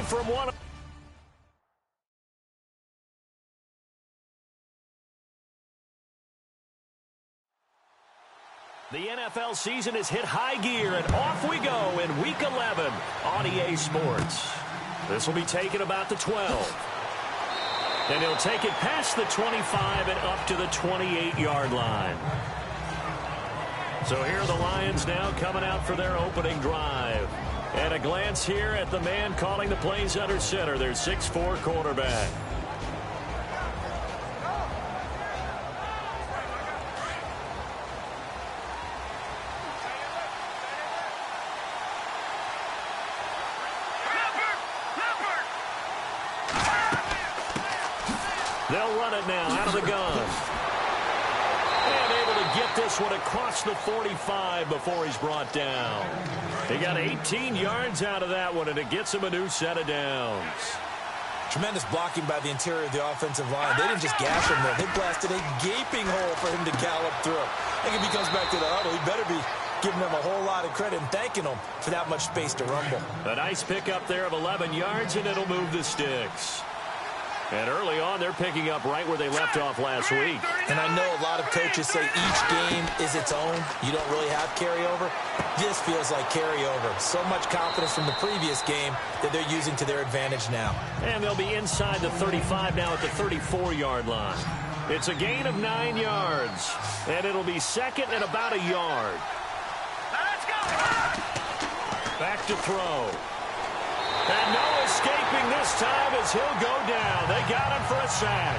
from one. The NFL season has hit high gear, and off we go in Week 11 on EA Sports. This will be taken about the 12. And he'll take it past the 25 and up to the 28-yard line. So here are the Lions now coming out for their opening drive. And a glance here at the man calling the plays under center, their 6'4" quarterback. They'll run it now out of the gun. And able to get this one across the 45 before he's brought down. He got 18 yards out of that one, and it gets him a new set of downs. Tremendous blocking by the interior of the offensive line. They didn't just gash him there. They blasted a gaping hole for him to gallop through. I think if he comes back to the huddle, he better be giving them a whole lot of credit and thanking them for that much space to rumble. A nice pickup there of 11 yards, and it'll move the sticks. And early on, they're picking up right where they left off last week. And I know a lot of coaches say each game is its own. You don't really have carryover. This feels like carryover. So much confidence from the previous game that they're using to their advantage now. And they'll be inside the 35 now at the 34-yard line. It's a gain of 9 yards. And it'll be second and about a yard. Let's go! Back to throw. And no escaping this time as he'll go down. They got him for a sack.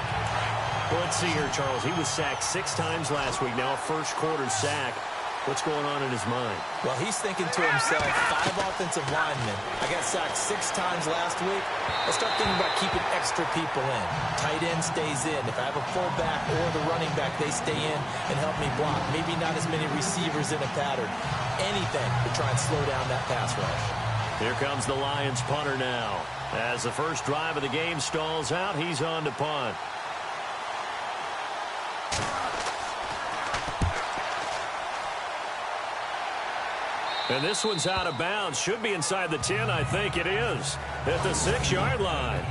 Well, let's see here, Charles. He was sacked 6 times last week. Now a first-quarter sack. What's going on in his mind? Well, he's thinking to himself, 5 offensive linemen. I got sacked 6 times last week. Let's start thinking about keeping extra people in. Tight end stays in. If I have a fullback or the running back, they stay in and help me block. Maybe not as many receivers in a pattern. Anything to try and slow down that pass rush. Here comes the Lions punter now. As the first drive of the game stalls out, he's on to punt. And this one's out of bounds. Should be inside the 10, I think it is. At the 6-yard line.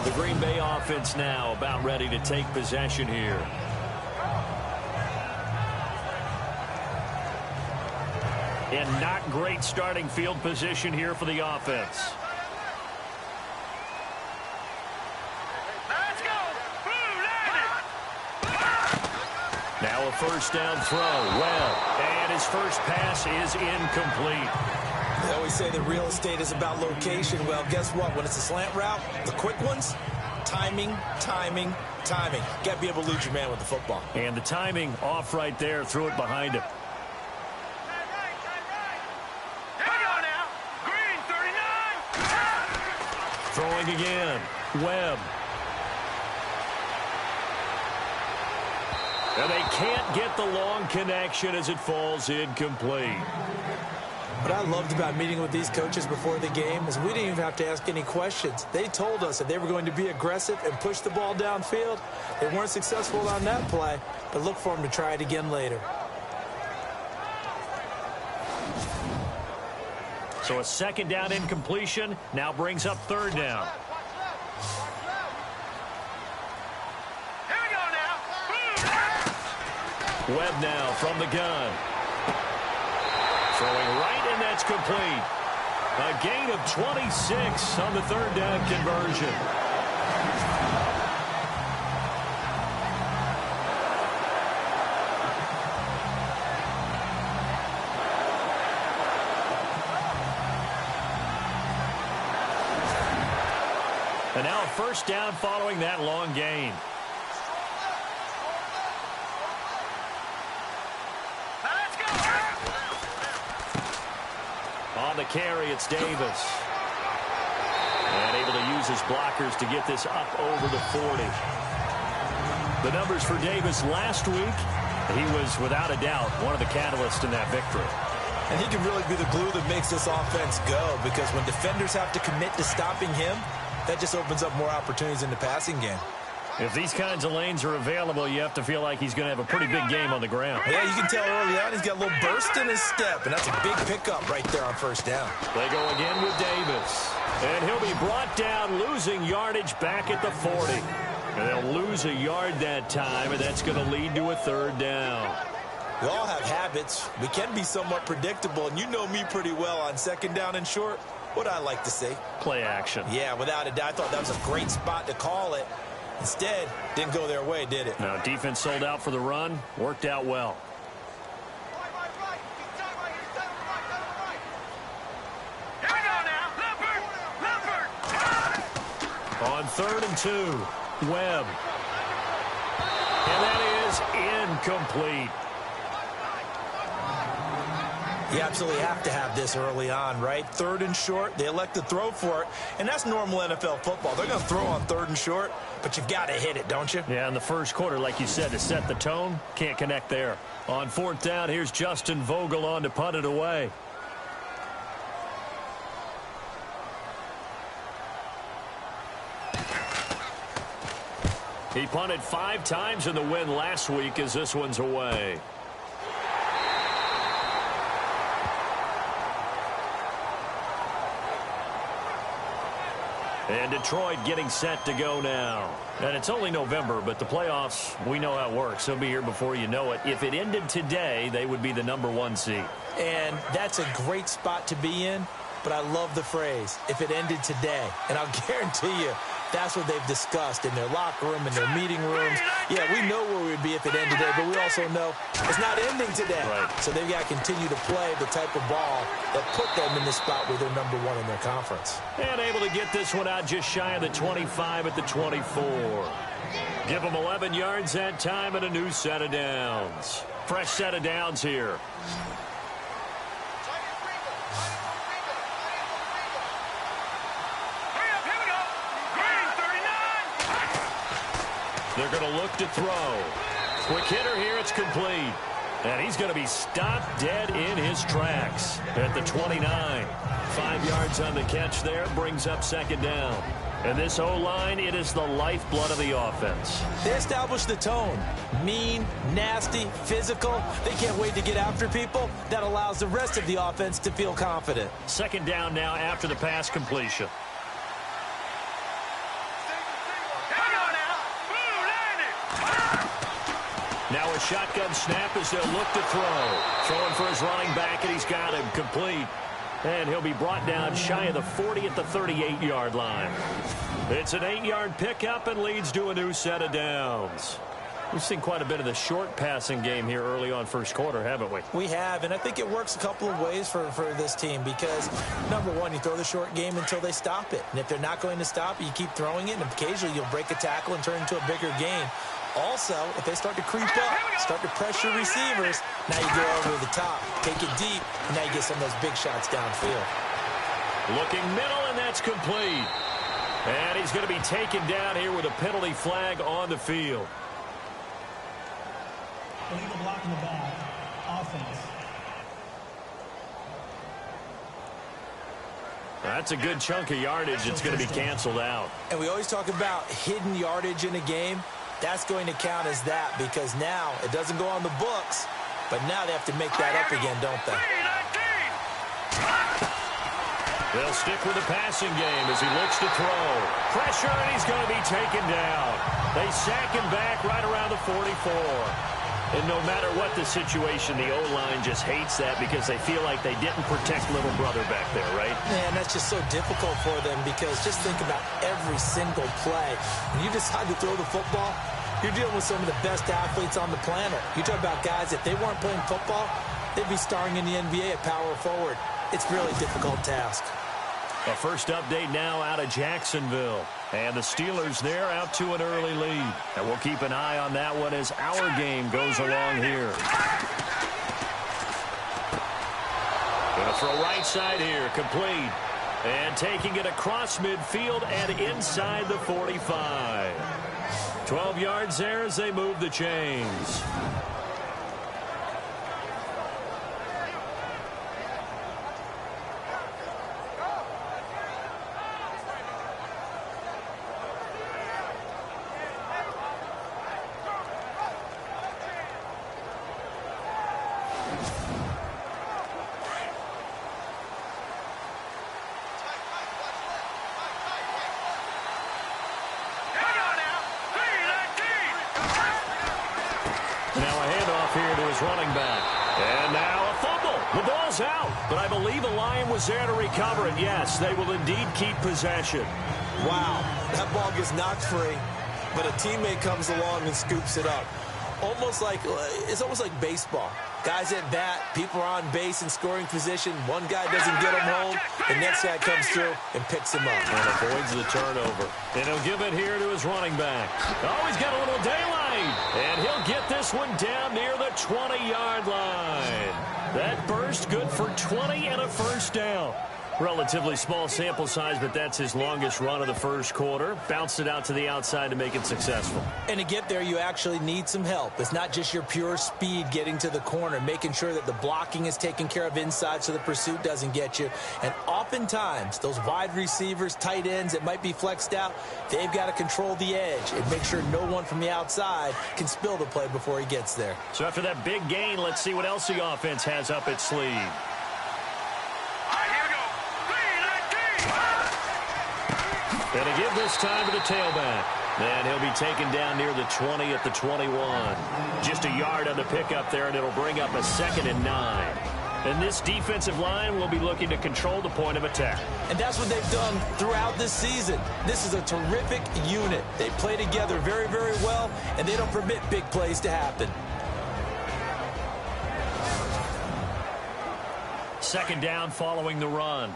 The Green Bay offense now about ready to take possession here. And not great starting field position here for the offense. Let's go! Now a first down throw. And his first pass is incomplete. They always say that real estate is about location. Well, guess what? When it's a slant route, the quick ones, timing, timing, timing. Got to be able to lead your man with the football. And the timing off right there. Threw it behind him. Throwing again. Webb. And they can't get the long connection as it falls incomplete. What I loved about meeting with these coaches before the game is we didn't even have to ask any questions. They told us that they were going to be aggressive and push the ball downfield. They weren't successful on that play, but look for them to try it again later. So a second down incompletion now brings up third down. Here we go now. Webb now from the gun. Throwing right, and that's complete. A gain of 26 on the third down conversion. And now a first down following that long gain. Let's go. On the carry, it's Davis. And able to use his blockers to get this up over the 40. The numbers for Davis last week, he was without a doubt one of the catalysts in that victory. And he can really be the glue that makes this offense go, because when defenders have to commit to stopping him, that just opens up more opportunities in the passing game. If these kinds of lanes are available, you have to feel like he's going to have a pretty big game on the ground. Yeah, you can tell early on he's got a little burst in his step, and that's a big pickup right there on first down. They go again with Davis. And he'll be brought down, losing yardage back at the 40. And they'll lose a yard that time, and that's going to lead to a third down. We all have habits. We can be somewhat predictable, and you know me pretty well on second down and short. What I like to say? Play action. Yeah, without a doubt. I thought that was a great spot to call it. Instead, didn't go their way, did it? No, defense sold out for the run. Worked out well. Here we go now. Leopard. On 3rd and 2, Webb. And that is incomplete. You absolutely have to have this early on, right? 3rd and short, they elect to throw for it, and that's normal NFL football. They're going to throw on 3rd and short, but you've got to hit it, don't you? Yeah, in the first quarter, like you said, to set the tone, can't connect there. On 4th down, here's Justin Vogel on to punt it away. He punted 5 times in the win last week as this one's away. And Detroit getting set to go now. And it's only November, but the playoffs, we know how it works. They'll be here before you know it. If it ended today, they would be the #1 seed. And that's a great spot to be in, but I love the phrase, if it ended today. And I'll guarantee you, that's what they've discussed in their locker room, in their meeting rooms. Yeah, we know where we would be if it ended today, but we also know it's not ending today. Right. So they've got to continue to play the type of ball that put them in the spot where they're #1 in their conference. And able to get this one out just shy of the 25 at the 24. Give them 11 yards that time and a new set of downs. Fresh set of downs here. They're going to look to throw. Quick hitter here, it's complete. And he's going to be stopped dead in his tracks at the 29. 5 yards on the catch there, brings up 2nd down. And this O-line, it is the lifeblood of the offense. They established the tone. Mean, nasty, physical. They can't wait to get after people. That allows the rest of the offense to feel confident. 2nd down now after the pass completion. Now a shotgun snap as they'll look to throw. Throwing for his running back, and he's got him complete. And he'll be brought down shy of the 40 at the 38-yard line. It's an 8-yard pickup and leads to a new set of downs. We've seen quite a bit of the short passing game here early on first quarter, haven't we? We have, and I think it works a couple of ways for this team because, #1, you throw the short game until they stop it. And if they're not going to stop it, you keep throwing it, and occasionally you'll break a tackle and turn it into a bigger gain. Also, if they start to creep up, start to pressure receivers, now you go over the top, take it deep, and now you get some of those big shots downfield. Looking middle, and that's complete. And he's going to be taken down here with a penalty flag on the field. Illegal block in the back. Offense. That's a good chunk of yardage. It's going to be canceled out. And we always talk about hidden yardage in a game. That's going to count as that because now it doesn't go on the books, but now they have to make that up again, don't they? They'll stick with the passing game as he looks to throw. Pressure, and he's going to be taken down. They sack him back right around the 44. And no matter what the situation, the O-line just hates that because they feel like they didn't protect little brother back there, right? Man, that's just so difficult for them because just think about every single play. When you decide to throw the football, you're dealing with some of the best athletes on the planet. You talk about guys, if they weren't playing football, they'd be starring in the NBA at power forward. It's a really difficult task. A first update now out of Jacksonville. And the Steelers, they're out to an early lead. And we'll keep an eye on that one as our game goes along here. Going to throw right side here, complete. And taking it across midfield and inside the 45. 12 yards there as they move the chains. his running back. And now a fumble. The ball's out. But I believe a Lion was there to recover it. Yes, they will indeed keep possession. Wow, that ball gets knocked free, but a teammate comes along and scoops it up. It's almost like baseball. Guys at bat, people are on base in scoring position. One guy doesn't get him home. The next guy comes through and picks him up. And avoids the turnover. And he'll give it here to his running back. Oh, he's got a little daylight. And he'll get this one down near the 20-yard line. That burst good for 20 and a first down. Relatively small sample size, but that's his longest run of the first quarter. Bounced it out to the outside to make it successful. And to get there, you actually need some help. It's not just your pure speed getting to the corner, making sure that the blocking is taken care of inside so the pursuit doesn't get you. And oftentimes, those wide receivers, tight ends that might be flexed out, they've got to control the edge and make sure no one from the outside can spill the play before he gets there. So after that big gain, let's see what else the offense has up its sleeve. And to give this time to the tailback. And he'll be taken down near the 20 at the 21. Just a yard on the pickup there, and it'll bring up a 2nd and 9. And this defensive line will be looking to control the point of attack. And that's what they've done throughout this season. This is a terrific unit. They play together very, very well, and they don't permit big plays to happen. 2nd down following the run.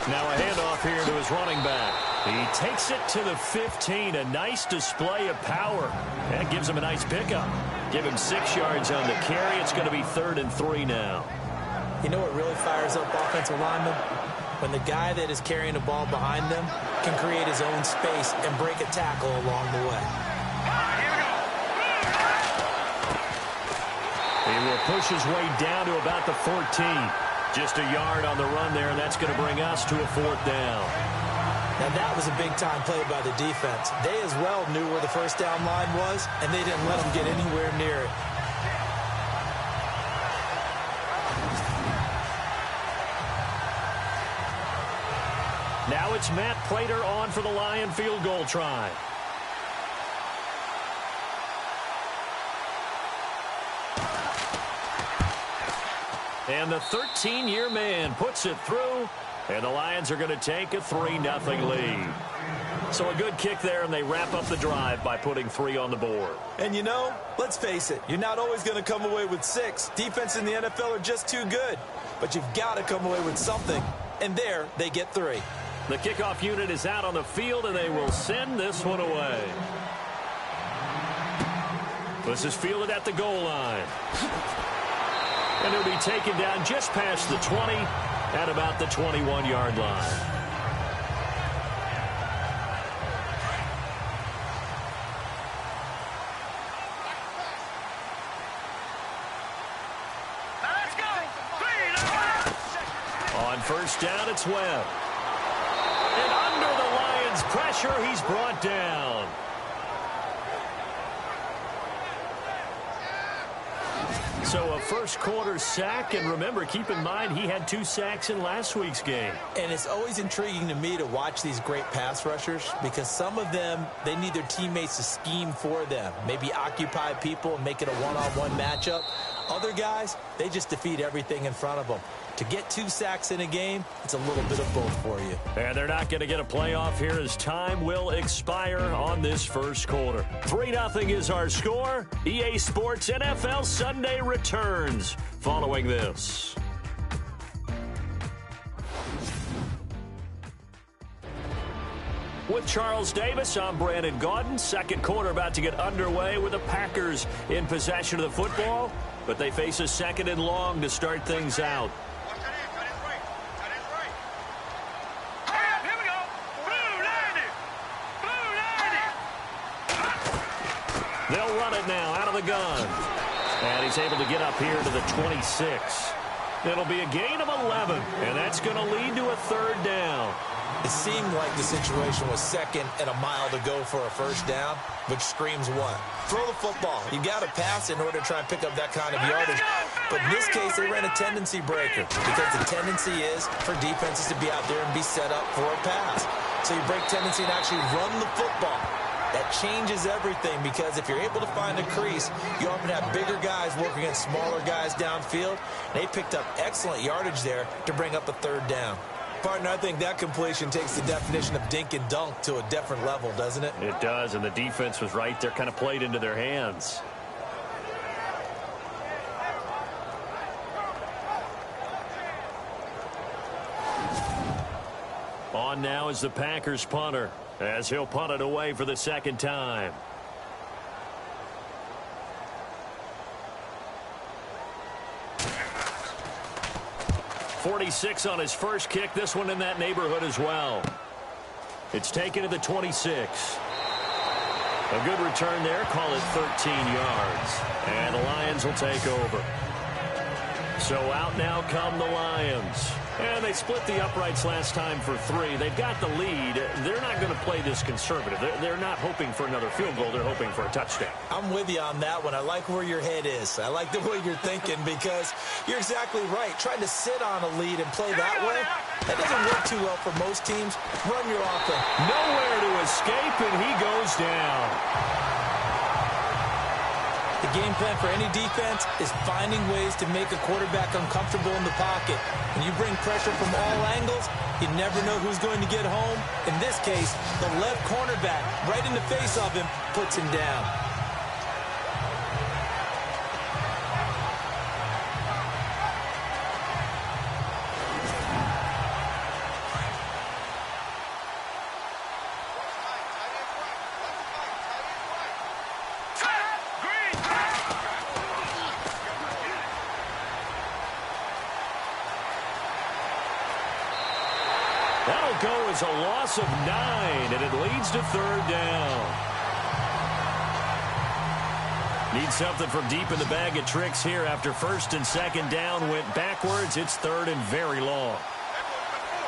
Now a handoff here to his running back. He takes it to the 15. A nice display of power. That gives him a nice pickup. Give him 6 yards on the carry. It's going to be 3rd and 3 now. You know what really fires up offensive linemen? When the guy that is carrying the ball behind them can create his own space and break a tackle along the way. He will push his way down to about the 14. Just a yard on the run there, and that's going to bring us to a 4th down. Now, that was a big-time play by the defense. They as well knew where the first down line was, and they didn't let them get anywhere near it. Now it's Matt Prater on for the Lion field goal try. And the 13-year man puts it through, and the Lions are going to take a 3-0 lead. So a good kick there, and they wrap up the drive by putting 3 on the board. And you know, let's face it, you're not always going to come away with 6. Defense in the NFL are just too good. But you've got to come away with something, and there they get 3. The kickoff unit is out on the field, and they will send this one away. This is fielded at the goal line. And he'll be taken down just past the 20 at about the 21-yard line. On first down, it's Webb. And under the Lions' pressure, he's brought down. So a first quarter sack, and remember, keep in mind, he had 2 sacks in last week's game. And it's always intriguing to me to watch these great pass rushers because some of them, they need their teammates to scheme for them. Maybe occupy people and make it a one-on-one matchup. Other guys, they just defeat everything in front of them. To get 2 sacks in a game, it's a little bit of both for you. And they're not going to get a playoff here as time will expire on this first quarter. 3-0 is our score. EA Sports NFL Sunday returns following this. With Charles Davis, I'm Brandon Gaudin. Second quarter about to get underway with the Packers in possession of the football, but they face a 2nd and long to start things out. They'll run it now out of the gun. And he's able to get up here to the 26. It'll be a gain of 11, and that's going to lead to a 3rd down. It seemed like the situation was 2nd and a mile to go for a first down, which screams what? Throw the football. You got to pass in order to try and pick up that kind of yardage. But in this case, they ran a tendency breaker because the tendency is for defenses to be out there and be set up for a pass. so you break tendency and actually run the football. That changes everything because if you're able to find a crease, you often have bigger guys working against smaller guys downfield. They picked up excellent yardage there to bring up a third down. Partner, I think that completion takes the definition of dink and dunk to a different level, doesn't it? It does, and the defense was right there, kind of played into their hands. On now is the Packers punter, as he'll punt it away for the second time. .46 on his first kick. This one in that neighborhood as well. It's taken to the 26. A good return there. Call it 13 yards. And the Lions will take over. So out now come the Lions. And they split the uprights last time for 3. They've got the lead. They're not going to play this conservative. They're not hoping for another field goal. They're hoping for a touchdown. I'm with you on that one. I like where your head is. I like the way you're thinking because you're exactly right. Trying to sit on a lead and play that way, that doesn't work too well for most teams. Run your offense. Nowhere to escape, and he goes down. The game plan for any defense is finding ways to make a quarterback uncomfortable in the pocket. When you bring pressure from all angles, you never know who's going to get home. In this case, the left cornerback, right in the face of him, puts him down. That'll go as a loss of 9, and it leads to third down. Need something from deep in the bag of tricks here after first and second down went backwards. It's third and very long.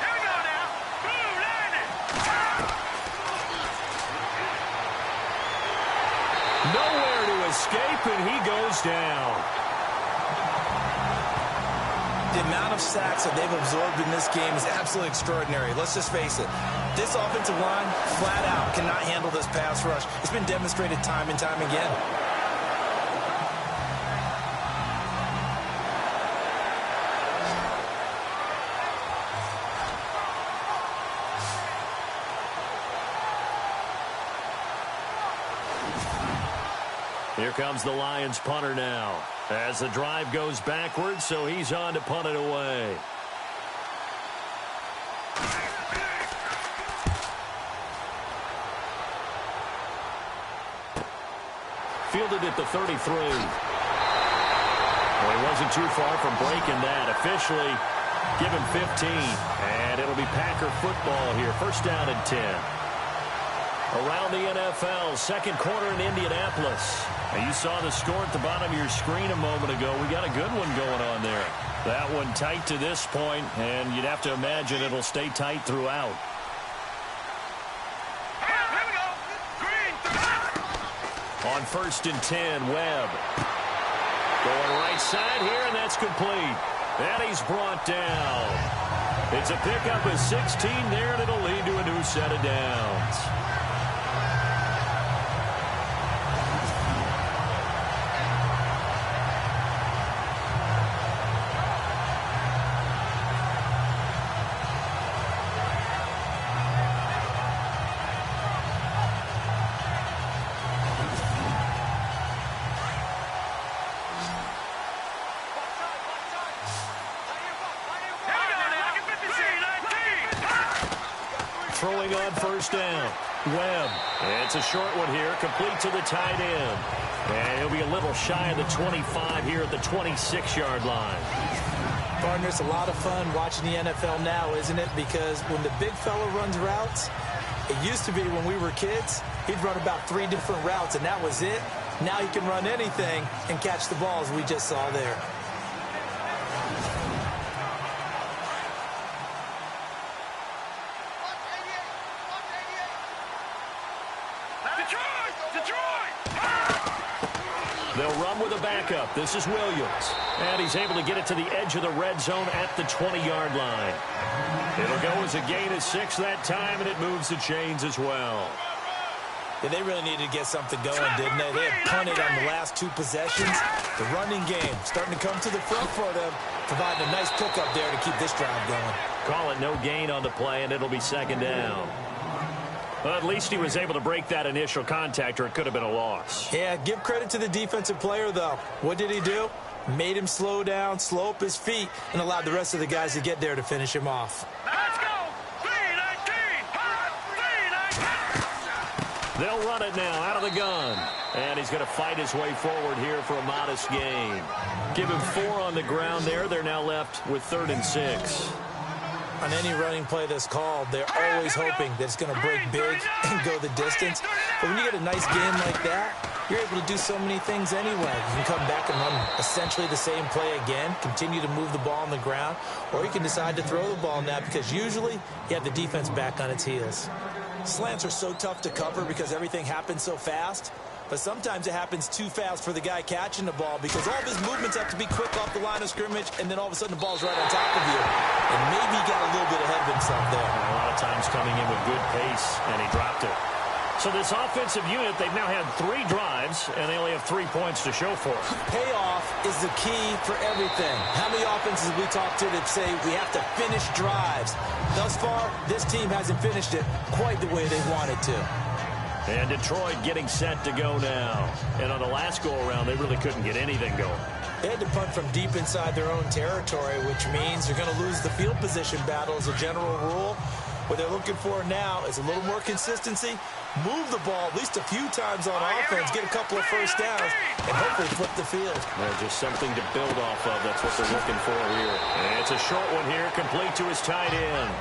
Here we go now. Blue landing. Nowhere to escape, and he goes down. The amount of sacks that they've absorbed in this game is absolutely extraordinary. Let's just face it. This offensive line, flat out, cannot handle this pass rush. It's been demonstrated time and time again. Here comes the Lions punter now. As the drive goes backwards, so he's on to punt it away. Fielded at the 33. Well, he wasn't too far from breaking that. Officially, give him 15. And it'll be Packer football here. First down and 10. Around the NFL, second quarter in Indianapolis. And you saw the score at the bottom of your screen a moment ago. We got a good one going on there. That one tight to this point, and you'd have to imagine it'll stay tight throughout. Here we go. Green. On first and 10, Webb. Going right side here, and that's complete. And he's brought down. It's a pickup of 16 there, and it'll lead to a new set of downs. Throwing on first down. Webb. It's a short one here, complete to the tight end. And he'll be a little shy of the 25 here at the 26-yard line. Partner, it's a lot of fun watching the NFL now, isn't it? Because when the big fella runs routes, it used to be when we were kids, he'd run about 3 different routes, and that was it. Now he can run anything and catch the ball, as we just saw there. They'll run with a backup. This is Williams. And he's able to get it to the edge of the red zone at the 20-yard line. It'll go as a gain of 6 that time, and it moves the chains as well. Yeah, they really needed to get something going, didn't they? They had punted on the last 2 possessions. The running game starting to come to the front for them, providing a nice pickup there to keep this drive going. Call it no gain on the play, and it'll be 2nd down. Well, at least he was able to break that initial contact, or it could have been a loss. Yeah, give credit to the defensive player, though. What did he do? Made him slow down, slow up his feet, and allowed the rest of the guys to get there to finish him off. Let's go. 3-19. They'll run it now out of the gun. And he's going to fight his way forward here for a modest gain. Give him 4 on the ground there. They're now left with 3rd and 6. On any running play that's called, they're always hoping that it's going to break big and go the distance. But when you get a nice game like that, you're able to do so many things anyway. You can come back and run essentially the same play again, continue to move the ball on the ground, or you can decide to throw the ball now because usually you have the defense back on its heels. Slants are so tough to cover because everything happens so fast. But sometimes it happens too fast for the guy catching the ball because all of his movements have to be quick off the line of scrimmage, and then all of a sudden the ball's right on top of you. And maybe he got a little bit ahead of himself there. A lot of times coming in with good pace, and he dropped it. So this offensive unit, they've now had 3 drives, and they only have 3 points to show for it. Payoff is the key for everything. How many offenses we talk to that say we have to finish drives? Thus far, this team hasn't finished it quite the way they wanted to. And Detroit getting set to go now. And on the last go-around, they really couldn't get anything going. They had to punt from deep inside their own territory, which means they're going to lose the field position battle as a general rule. What they're looking for now is a little more consistency, move the ball at least a few times on offense, get a couple of first downs, and hopefully flip the field. Just something to build off of. That's what they're looking for here. And it's a short one here, complete to his tight end.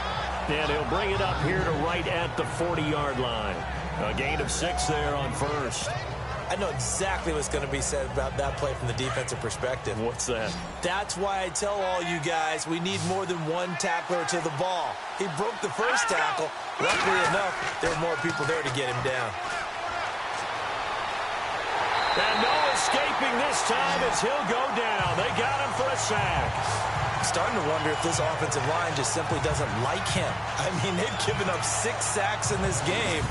And he'll bring it up here to right at the 40-yard line. A gain of 6 there on first. I know exactly what's going to be said about that play from the defensive perspective. What's that? That's why I tell all you guys we need more than one tackler to the ball. He broke the first tackle. Luckily enough, there were more people there to get him down. And no escaping this time as he'll go down. They got him for a sack. I'm starting to wonder if this offensive line just simply doesn't like him. I mean, they've given up 6 sacks in this game.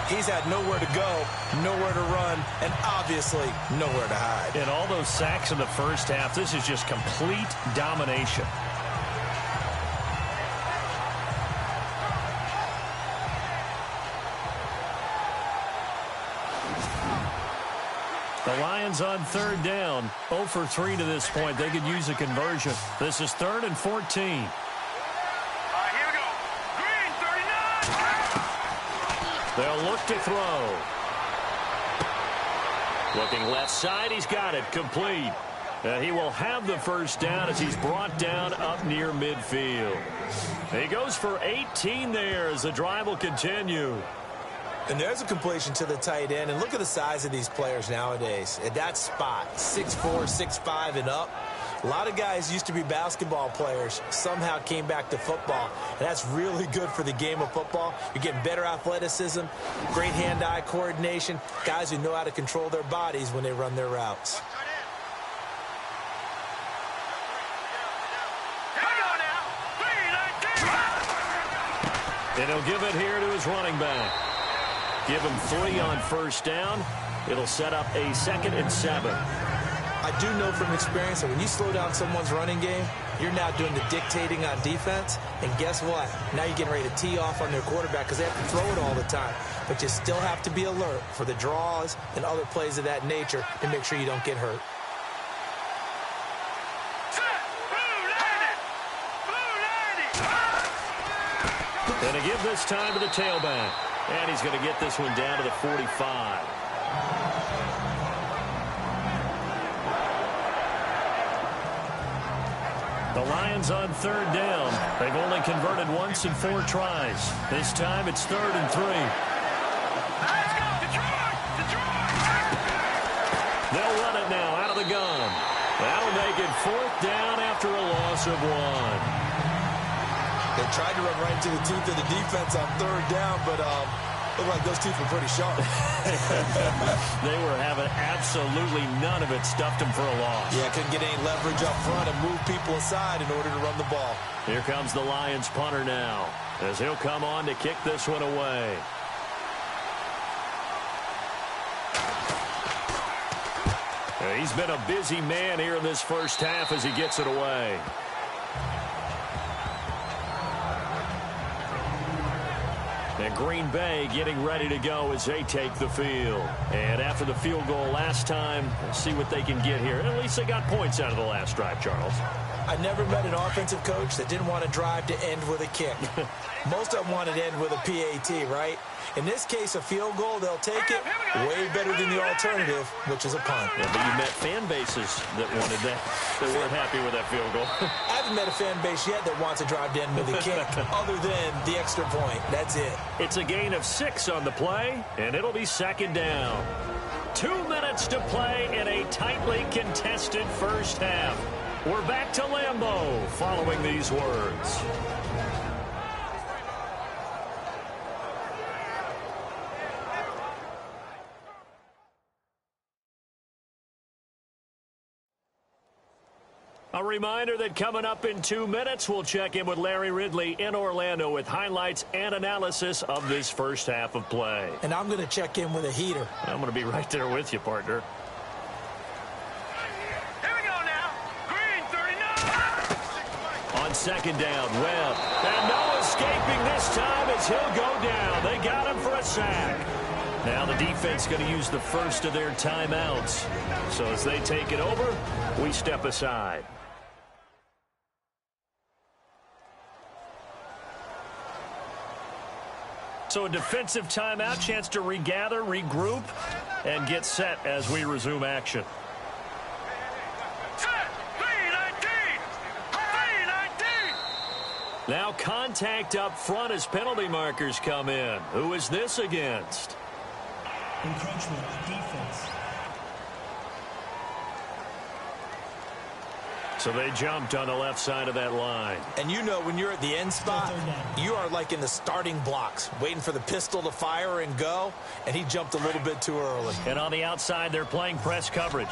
He's had nowhere to go, nowhere to run, and obviously nowhere to hide. And all those sacks in the first half, this is just complete domination. The Lions on 3rd down, 0 for 3 to this point. They could use a conversion. This is 3rd and 14. Here we go. Green, 39. They'll look to throw. Looking left side, he's got it, complete. He will have the first down as he's brought down up near midfield. He goes for 18 there as the drive will continue. And there's a completion to the tight end. And look at the size of these players nowadays. At that spot, 6'4", 6'5", and up. A lot of guys used to be basketball players, somehow came back to football. And that's really good for the game of football. You're getting better athleticism, great hand-eye coordination, guys who know how to control their bodies when they run their routes. And he'll give it here to his running back. Give him 3 on first down. It'll set up a 2nd and 7. I do know from experience that when you slow down someone's running game, you're now doing the dictating on defense. And guess what? Now you're getting ready to tee off on their quarterback because they have to throw it all the time. But you still have to be alert for the draws and other plays of that nature to make sure you don't get hurt. And to give this time to the tailback. And he's going to get this one down to the 45. The Lions on 3rd down. They've only converted once in 4 tries. This time it's 3rd and 3. Let's go, Detroit! Detroit! They'll run it now out of the gun. That'll make it 4th down after a loss of 1. They tried to run right into the teeth of the defense on 3rd down, but Look like those teeth were pretty sharp. They were having absolutely none of it. Stuffed them for a loss. Yeah, couldn't get any leverage up front and move people aside in order to run the ball. Here comes the Lions punter now, as he'll come on to kick this one away. He's been a busy man here in this first half as he gets it away. And Green Bay getting ready to go as they take the field. And after the field goal last time, we'll see what they can get here. At least they got points out of the last drive, Charles. I never met an offensive coach that didn't want to drive to end with a kick. Most of them wanted to end with a PAT, right? In this case, a field goal, they'll take it way better than the alternative, which is a punt. Yeah, but you met fan bases that wanted that. They weren't happy with that field goal. I haven't met a fan base yet that wants to drive to end with a kick, other than the extra point. That's it. It's a gain of 6 on the play, and it'll be second down. 2 minutes to play in a tightly contested first half. We're back to Lambeau following these words. A reminder that coming up in 2 minutes, we'll check in with Larry Ridley in Orlando with highlights and analysis of this first half of play. And I'm going to check in with a heater. I'm going to be right there with you, partner. Here we go now. Green 39. On second down, Webb. And no escaping this time as he'll go down. They got him for a sack. Now the defense going to use the first of their timeouts. So as they take it over, we step aside. So a defensive timeout, chance to regather, regroup, and get set as we resume action. Set. 319. 319. Now contact up front as penalty markers come in. Who is this against? Encroachment, defense. So they jumped on the left side of that line. And you know when you're at the end spot, you are like in the starting blocks, waiting for the pistol to fire and go, and he jumped a little bit too early. And on the outside, they're playing press coverage.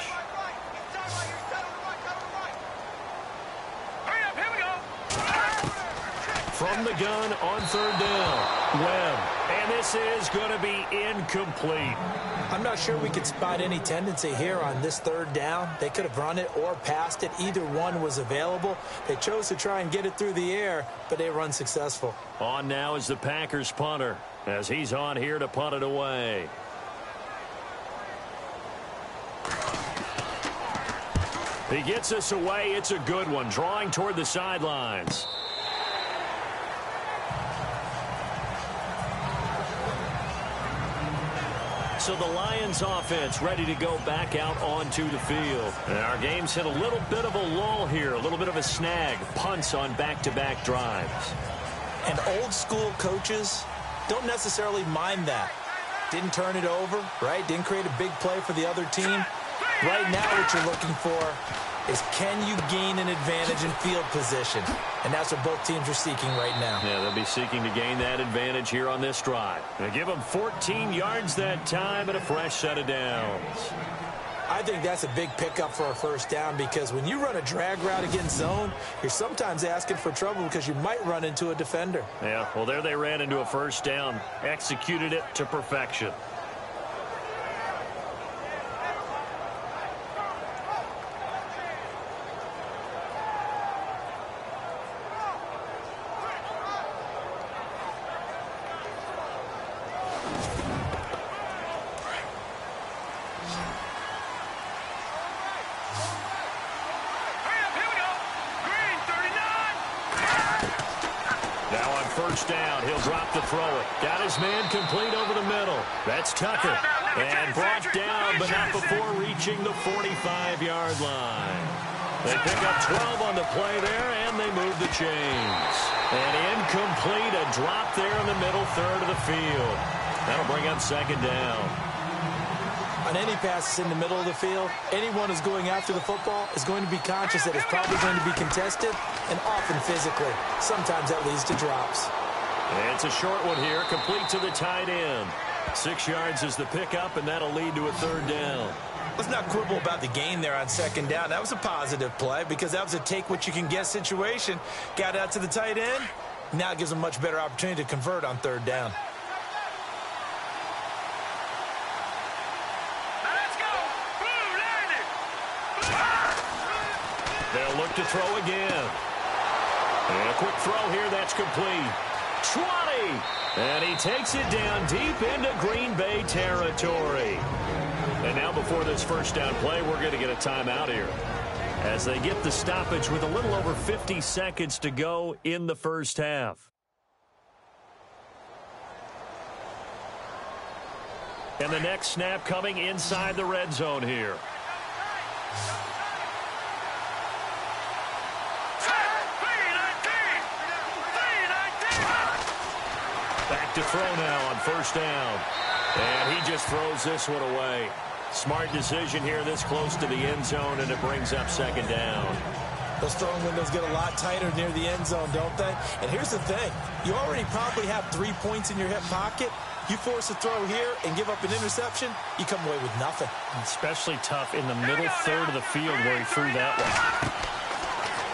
Hurry up. Here we go. From the gun on third down, Webb. And this is going to be incomplete. I'm not sure we could spot any tendency here on this third down. They could have run it or passed it. Either one was available. They chose to try and get it through the air, but they were unsuccessful. On now is the Packers punter as he's on here to punt it away. He gets us away. It's a good one, drawing toward the sidelines. So the Lions offense ready to go back out onto the field. And our game's hit a little bit of a lull here, a little bit of a snag. Punts on back-to-back drives. And old school coaches don't necessarily mind that. Didn't turn it over, right? Didn't create a big play for the other team. Right now what you're looking for is can you gain an advantage in field position? And that's what both teams are seeking right now. Yeah, they'll be seeking to gain that advantage here on this drive. They give them 14 yards that time and a fresh set of downs. I think that's a big pickup for a first down because when you run a drag route against zone, you're sometimes asking for trouble because you might run into a defender. Yeah, well, there they ran into a first down, executed it to perfection. Down. He'll drop to throw it. Got his man complete over the middle. That's Tucker. And brought down, but not before reaching the 45-yard line. They pick up 12 on the play there, and they move the chains. And incomplete, a drop there in the middle third of the field. That'll bring up second down. On any passes in the middle of the field, anyone who's going after the football is going to be conscious that it's probably going to be contested and often physically. Sometimes that leads to drops. It's a short one here, complete to the tight end. 6 yards is the pickup, and that'll lead to a third down. Let's not quibble about the gain there on second down. That was a positive play because that was a take-what-you-can-get situation. Got out to the tight end. Now it gives them a much better opportunity to convert on third down. Let's go. Blue Lions. They'll look to throw again. And a quick throw here, that's complete. 20. And he takes it down deep into Green Bay territory. And now before this first down play, we're going to get a timeout here, as they get the stoppage with a little over 50 seconds to go in the first half. And the next snap coming inside the red zone here. Back to throw now on first down. And he just throws this one away. Smart decision here this close to the end zone, and it brings up second down. Those throwing windows get a lot tighter near the end zone, don't they? And here's the thing. You already probably have 3 points in your hip pocket. You force a throw here and give up an interception, you come away with nothing. Especially tough in the middle third of the field where he threw that one.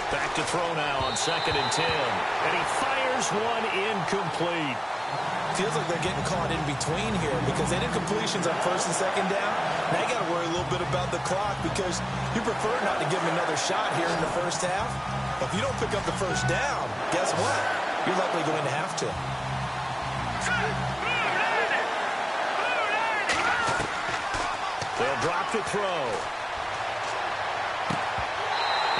Back to throw now on 2nd and 10. And he fires one incomplete. Feels like they're getting caught in between here because they did completions on 1st and 2nd down. Now you got to worry a little bit about the clock because you prefer not to give them another shot here in the first half. If you don't pick up the first down, guess what? You're likely going to have to. They'll drop the throw.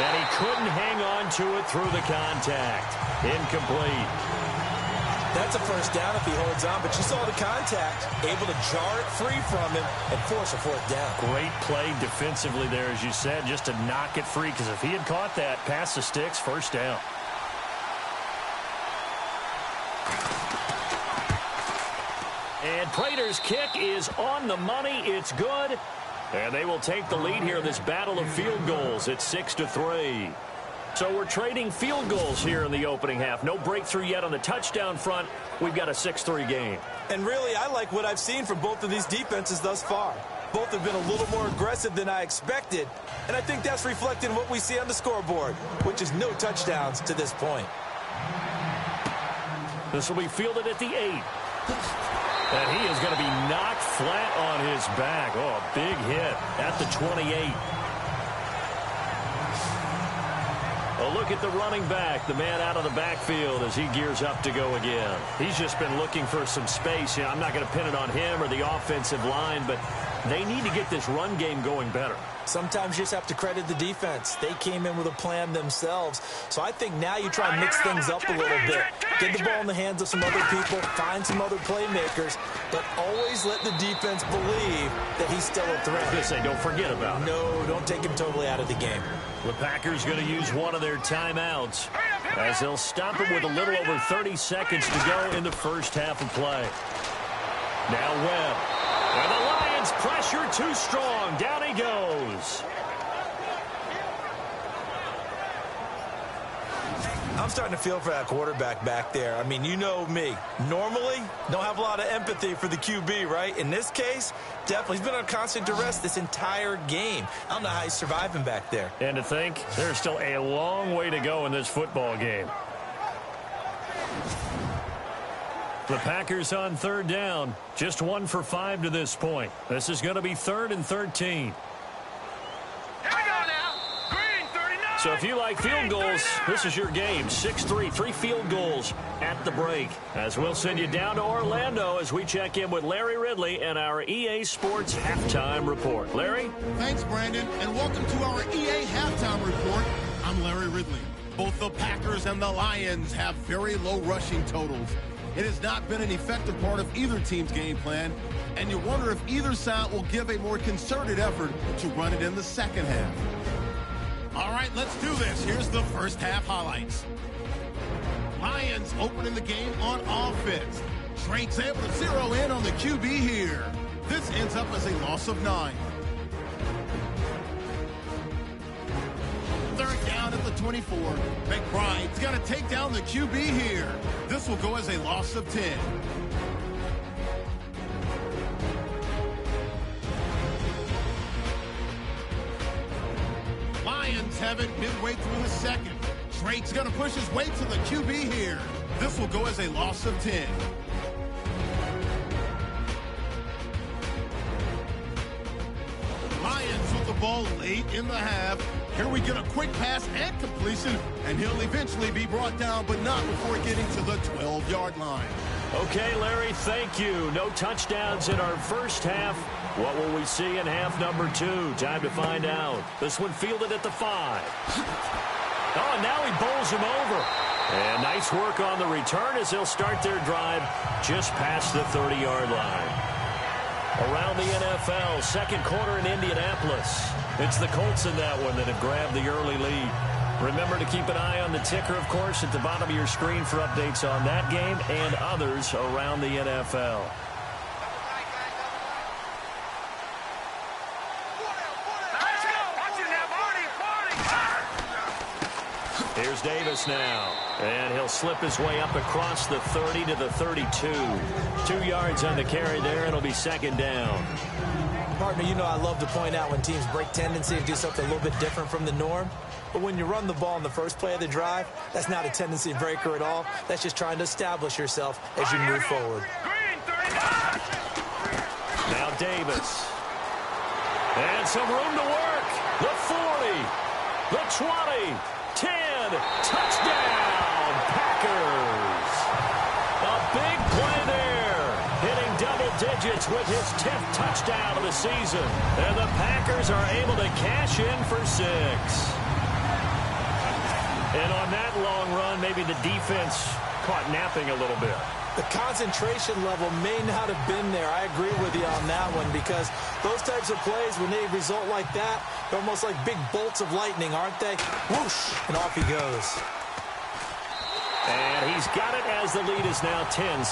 And he couldn't hang on to it through the contact. Incomplete. That's a first down if he holds on, but you saw the contact, able to jar it free from him and force a fourth down. Great play defensively there, as you said, just to knock it free, because if he had caught that, past the sticks, first down. And Prater's kick is on the money. It's good. And they will take the lead here in this battle of field goals. It's 6-3. So we're trading field goals here in the opening half. No breakthrough yet on the touchdown front. We've got a 6-3 game. And really, I like what I've seen from both of these defenses thus far. Both have been a little more aggressive than I expected. And I think that's reflected in what we see on the scoreboard, which is no touchdowns to this point. This will be fielded at the 8. And he is going to be knocked flat on his back. Oh, a big hit at the 28. A look at the running back, the man out of the backfield as he gears up to go again. He's just been looking for some space. You know, I'm not going to pin it on him or the offensive line, but they need to get this run game going better. Sometimes you just have to credit the defense. They came in with a plan themselves. So I think now you try and mix things up a little bit. Get the ball in the hands of some other people, find some other playmakers, but always let the defense believe that he's still a threat. I was going to say, don't forget about it. No, don't take him totally out of the game. The Packers going to use one of their timeouts as they'll stop him with a little over 30 seconds to go in the first half of play. Now Webb. And the Lions pressure too strong. Down he goes. I'm starting to feel for that quarterback back there. I mean, you know me. Normally, don't have a lot of empathy for the QB, right? In this case, definitely. He's been on constant duress this entire game. I don't know how he's surviving back there. And to think, there's still a long way to go in this football game. The Packers on third down. Just 1 for 5 to this point. This is going to be 3rd and 13. So if you like field goals, this is your game. 6-3, 3 field goals at the break. As we'll send you down to Orlando as we check in with Larry Ridley and our EA Sports Halftime Report. Larry? Thanks, Brandon, and welcome to our EA Halftime Report. I'm Larry Ridley. Both the Packers and the Lions have very low rushing totals. It has not been an effective part of either team's game plan, and you wonder if either side will give a more concerted effort to run it in the second half. All right, let's do this. Here's the first half highlights. Lions opening the game on offense. Drake's able to zero in on the QB here. This ends up as a loss of 9. Third down at the 24. McBride's got to take down the QB here. This will go as a loss of 10. Lions have it midway through the second. Drake's going to push his way to the QB here. This will go as a loss of 10. Lions with the ball late in the half. Here we get a quick pass and completion, and he'll eventually be brought down, but not before getting to the 12-yard line. Okay, Larry, thank you. No touchdowns in our first half. What will we see in half number 2? Time to find out. This one fielded at the 5. Oh, and now he bowls him over. And nice work on the return as they'll start their drive just past the 30-yard line. Around the NFL, second quarter in Indianapolis. It's the Colts in that one that have grabbed the early lead. Remember to keep an eye on the ticker, of course, at the bottom of your screen for updates on that game and others around the NFL. Here's Davis now, and he'll slip his way up across the 30 to the 32. 2 yards on the carry there, and it'll be second down. Partner, you know I love to point out when teams break tendency and do something a little bit different from the norm. But when you run the ball in the first play of the drive, that's not a tendency breaker at all. That's just trying to establish yourself as you move forward. Now Davis. And some room to work. The 40. The 20. 10. Touchdown, Packers. A big play there. Hitting double digits with his 10th touchdown of the season. And the Packers are able to cash in for 6. And on that long run, maybe the defense caught napping a little bit. The concentration level may not have been there. I agree with you on that one because those types of plays, when they result like that, they're almost like big bolts of lightning, aren't they? Whoosh, and off he goes. And he's got it as the lead is now 10-6.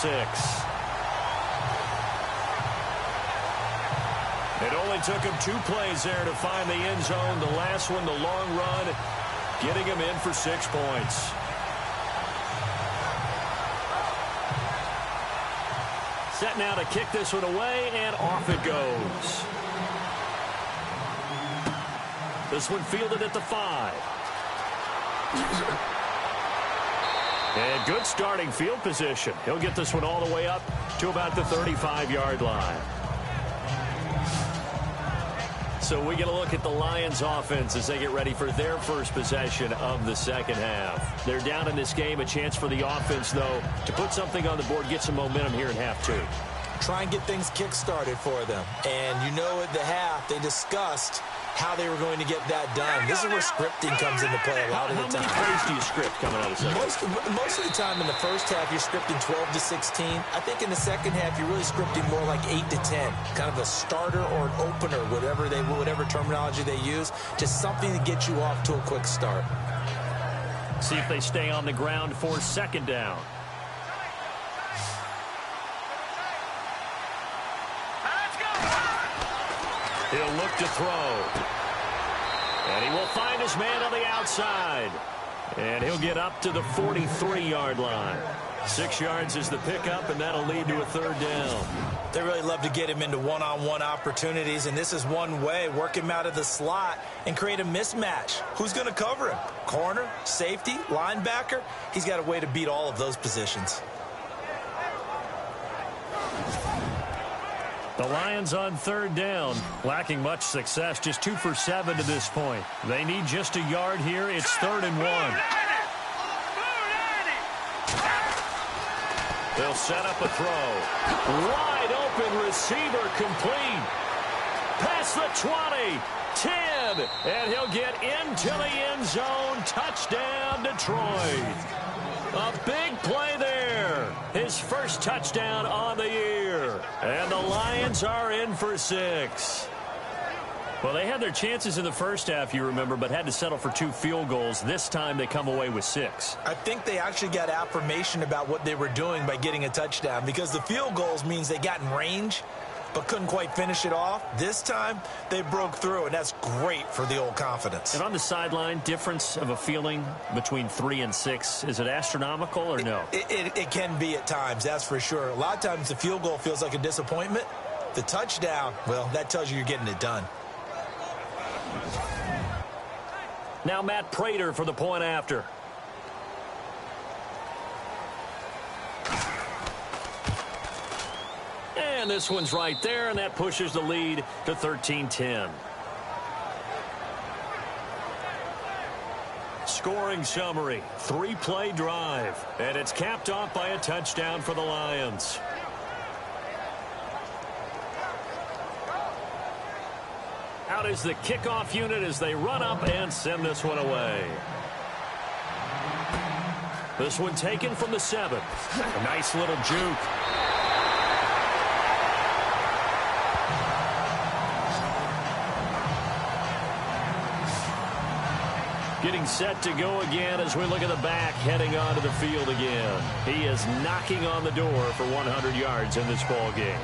It only took him 2 plays there to find the end zone. The last one, the long run, getting him in for 6 points. Set now to kick this one away, and off it goes. This one fielded at the 5. And good starting field position. He'll get this one all the way up to about the 35-yard line. So we get a look at the Lions offense as they get ready for their first possession of the second half. They're down in this game. A chance for the offense, though, to put something on the board, get some momentum here in half 2. Try and get things kick-started for them. And you know at the half, they discussed how they were going to get that done. This is where scripting comes into play a lot of the time. How many plays do you script coming out of the second? Most of the time in the first half, you're scripting 12 to 16. I think in the second half, you're really scripting more like 8 to 10. Kind of a starter or an opener, whatever terminology they use. Just something to get you off to a quick start. See if they stay on the ground for second down. He'll look to throw. And he will find his man on the outside. And he'll get up to the 43-yard line. 6 yards is the pickup, and that'll lead to a third down. They really love to get him into one-on-one opportunities, and this is one way. Work him out of the slot and create a mismatch. Who's going to cover him? Corner, safety, linebacker? He's got a way to beat all of those positions. The Lions on third down, lacking much success, just 2 for 7 to this point. They need just a yard here. It's 3rd and 1. They'll set up a throw. Wide open receiver complete. Past the 20, 10, and he'll get into the end zone. Touchdown, Detroit. A big play there. His first touchdown on the year. And the Lions are in for 6. Well, they had their chances in the first half, you remember, but had to settle for 2 field goals. This time they come away with 6. I think they actually got affirmation about what they were doing by getting a touchdown because the field goals means they got in range. but couldn't quite finish it off. This time, they broke through, and that's great for the old confidence. And on the sideline, difference of a feeling between 3 and 6, is it astronomical or no? It can be at times, that's for sure. A lot of times the field goal feels like a disappointment. The touchdown, well, that tells you you're getting it done. Now Matt Prater for the point after. And this one's right there, and that pushes the lead to 13-10. Scoring summary, 3-play drive, and it's capped off by a touchdown for the Lions. Out is the kickoff unit as they run up and send this one away. This one taken from the 7. A nice little juke. Getting set to go again as we look at the back heading onto the field again. He is knocking on the door for 100 yards in this ball game.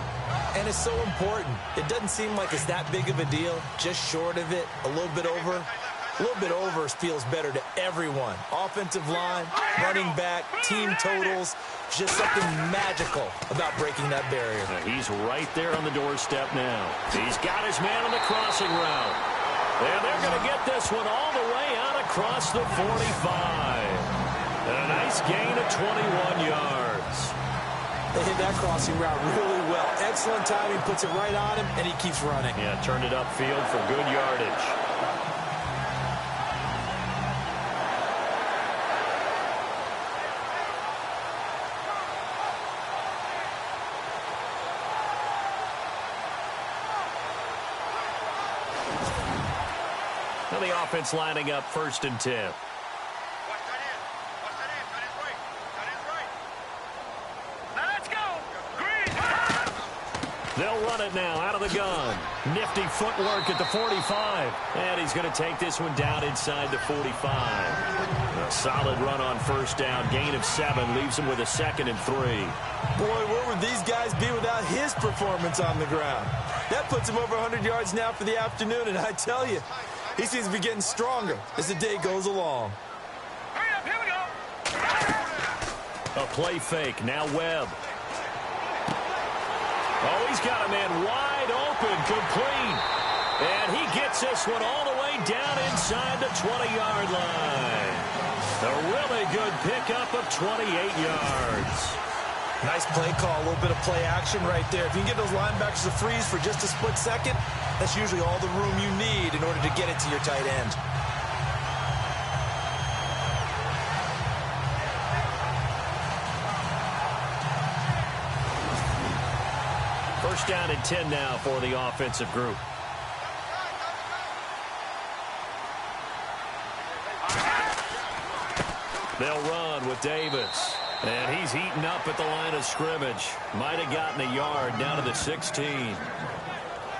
And it's so important. It doesn't seem like it's that big of a deal. Just short of it, a little bit over. A little bit over feels better to everyone. Offensive line, running back, team totals. Just something magical about breaking that barrier. He's right there on the doorstep now. He's got his man on the crossing route. And they're going to get this one all the way out across the 45. And a nice gain of 21 yards. They hit that crossing route really well. Excellent timing, puts it right on him, and he keeps running. Yeah, turned it upfield for good yardage. Now the offense lining up 1st and 10. They'll run it now out of the gun. Nifty footwork at the 45. And he's going to take this one down inside the 45. A solid run on 1st down. Gain of 7 leaves him with a 2nd and 3. Boy, where would these guys be without his performance on the ground? That puts him over 100 yards now for the afternoon. And I tell you, he seems to be getting stronger as the day goes along. Hurry up, here we go. A play fake. Now Webb. Oh, he's got a man wide open, complete. And he gets this one all the way down inside the 20-yard line. A really good pickup of 28 yards. Nice play call, a little bit of play action right there. If you can get those linebackers to freeze for just a split second, that's usually all the room you need in order to get it to your tight end. First down and 10 now for the offensive group. They'll run with Davis. And he's heating up at the line of scrimmage. Might have gotten a yard down to the 16.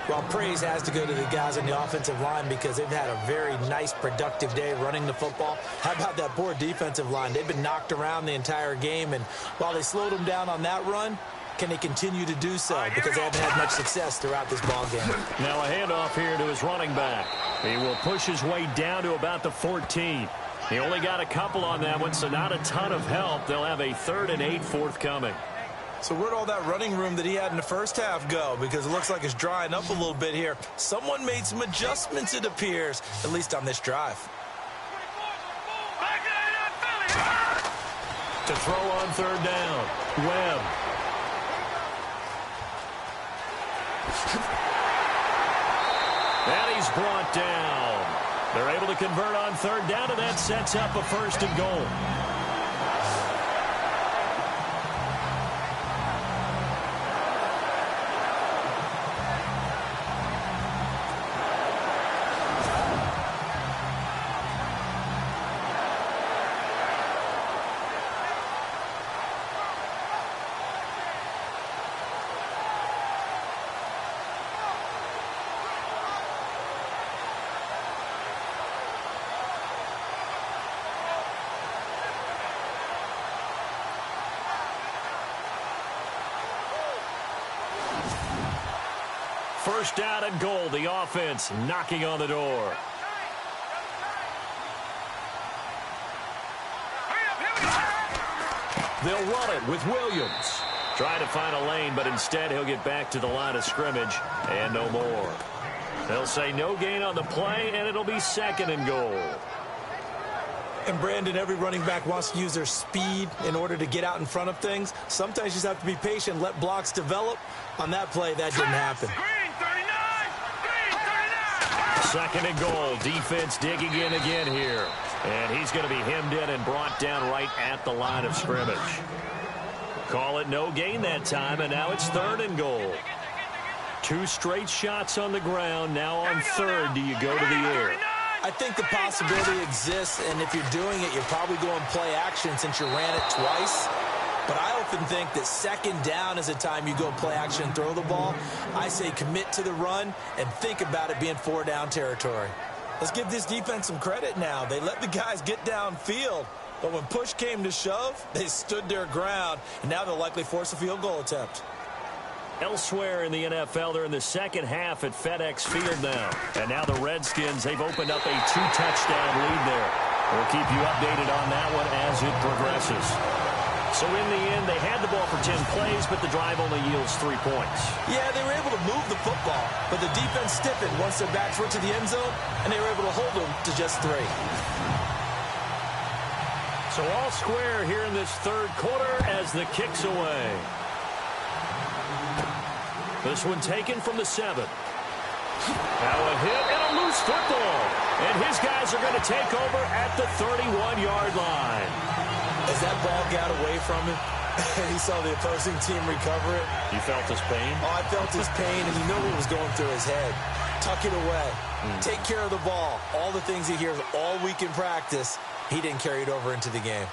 Well, praise has to go to the guys on the offensive line because they've had a very nice, productive day running the football. How about that poor defensive line? They've been knocked around the entire game, and while they slowed them down on that run, can they continue to do so? Because they haven't had much success throughout this ball game. Now a handoff here to his running back. He will push his way down to about the 14. He only got a couple on that one, so not a ton of help. They'll have a 3rd and 8 forthcoming. So where'd all that running room that he had in the first half go? Because it looks like it's drying up a little bit here. Someone made some adjustments, it appears, at least on this drive. To throw on 3rd down, Webb. And he's brought down. They're able to convert on 3rd down, and that sets up a 1st and goal. First down and goal. The offense knocking on the door. They'll run it with Williams. Trying to find a lane, but instead he'll get back to the line of scrimmage and no more. They'll say no gain on the play, and it'll be second and goal. And, Brandon, every running back wants to use their speed in order to get out in front of things. Sometimes you just have to be patient, let blocks develop. On that play, that didn't happen. Second and goal. Defense digging in again here. And he's going to be hemmed in and brought down right at the line of scrimmage. Call it no gain that time, and now it's third and goal. 2 straight shots on the ground. Now on third, do you go to the air? I think the possibility exists, and if you're doing it, you're probably going play action since you ran it twice. But I often think that second down is the time you go play action and throw the ball. I say commit to the run and think about it being 4 down territory. Let's give this defense some credit now. They let the guys get downfield, but when push came to shove, they stood their ground, and now they'll likely force a field goal attempt. Elsewhere in the NFL, they're in the second half at FedEx Field now. And now the Redskins, they've opened up a 2-touchdown lead there. We'll keep you updated on that one as it progresses. So in the end, they had the ball for 10 plays, but the drive only yields 3 points. Yeah, they were able to move the football, but the defense stiffened once their backs were to the end zone, and they were able to hold them to just 3. So all square here in this third quarter as the kick's away. This one taken from the 7. Now a hit and a loose football. And his guys are going to take over at the 31-yard line. As that ball got away from him, and he saw the opposing team recover it. You felt his pain? Oh, I felt his pain, and you know what was going through his head. Tuck it away. Take care of the ball. All the things he hears all week in practice, he didn't carry it over into the game.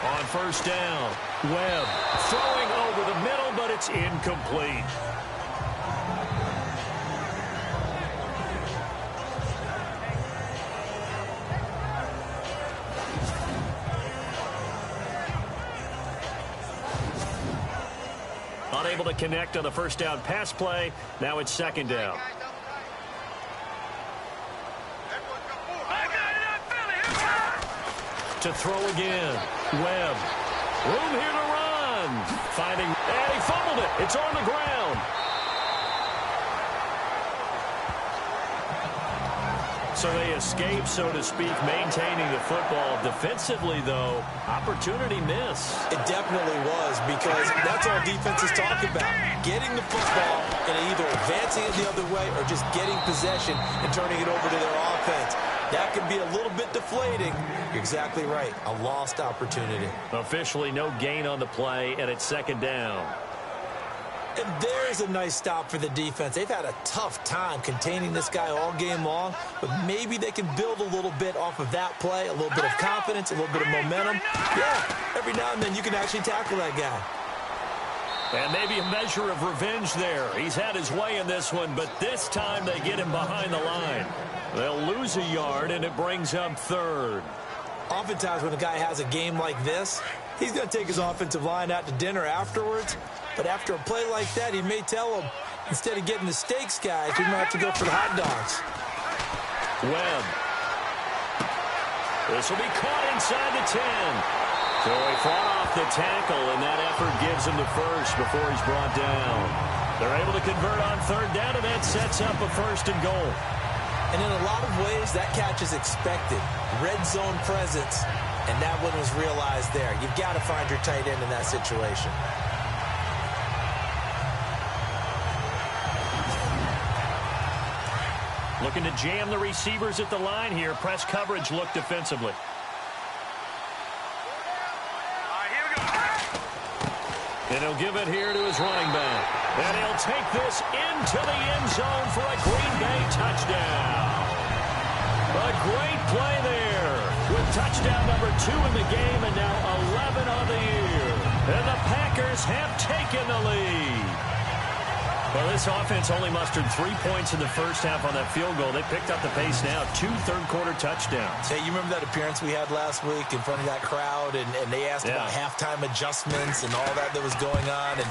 On first down, Webb throwing over the middle, but it's incomplete. Unable to connect on the first down pass play. Now it's second down. To throw again. Webb. Room here to run. Finding, and he fumbled it. It's on the ground. So they escape, so to speak, maintaining the football. Defensively, though, opportunity miss. It definitely was, because that's all defense is talking about. Getting the football and either advancing it the other way or just getting possession and turning it over to their offense. That can be a little bit deflating. You're exactly right. A lost opportunity. Officially no gain on the play, and it's second down. And there's a nice stop for the defense. They've had a tough time containing this guy all game long, but maybe they can build a little bit off of that play, a little bit of confidence, a little bit of momentum. Yeah, every now and then you can actually tackle that guy. And maybe a measure of revenge there. He's had his way in this one, but this time they get him behind the line. They'll lose a yard, and it brings up third. Oftentimes when a guy has a game like this, he's going to take his offensive line out to dinner afterwards. But after a play like that, he may tell them, instead of getting the steaks, guys, we might have to go for the hot dogs. Webb. This will be caught inside the 10. So he fought off the tackle, and that effort gives him the first before he's brought down. They're able to convert on third down, and that sets up a first and goal. And in a lot of ways, that catch is expected. Red zone presence, and that one was realized there. You've got to find your tight end in that situation. Looking to jam the receivers at the line here. Press coverage look defensively. And he'll give it here to his running back. And he'll take this into the end zone for a Green Bay touchdown. A great play there with touchdown number 2 in the game and now 11 on the year. And the Packers have taken the lead. Well, this offense only mustered 3 points in the first half on that field goal. They picked up the pace now. 2 third-quarter touchdowns. Hey, you remember that appearance we had last week in front of that crowd, and they asked about halftime adjustments and all that was going on, and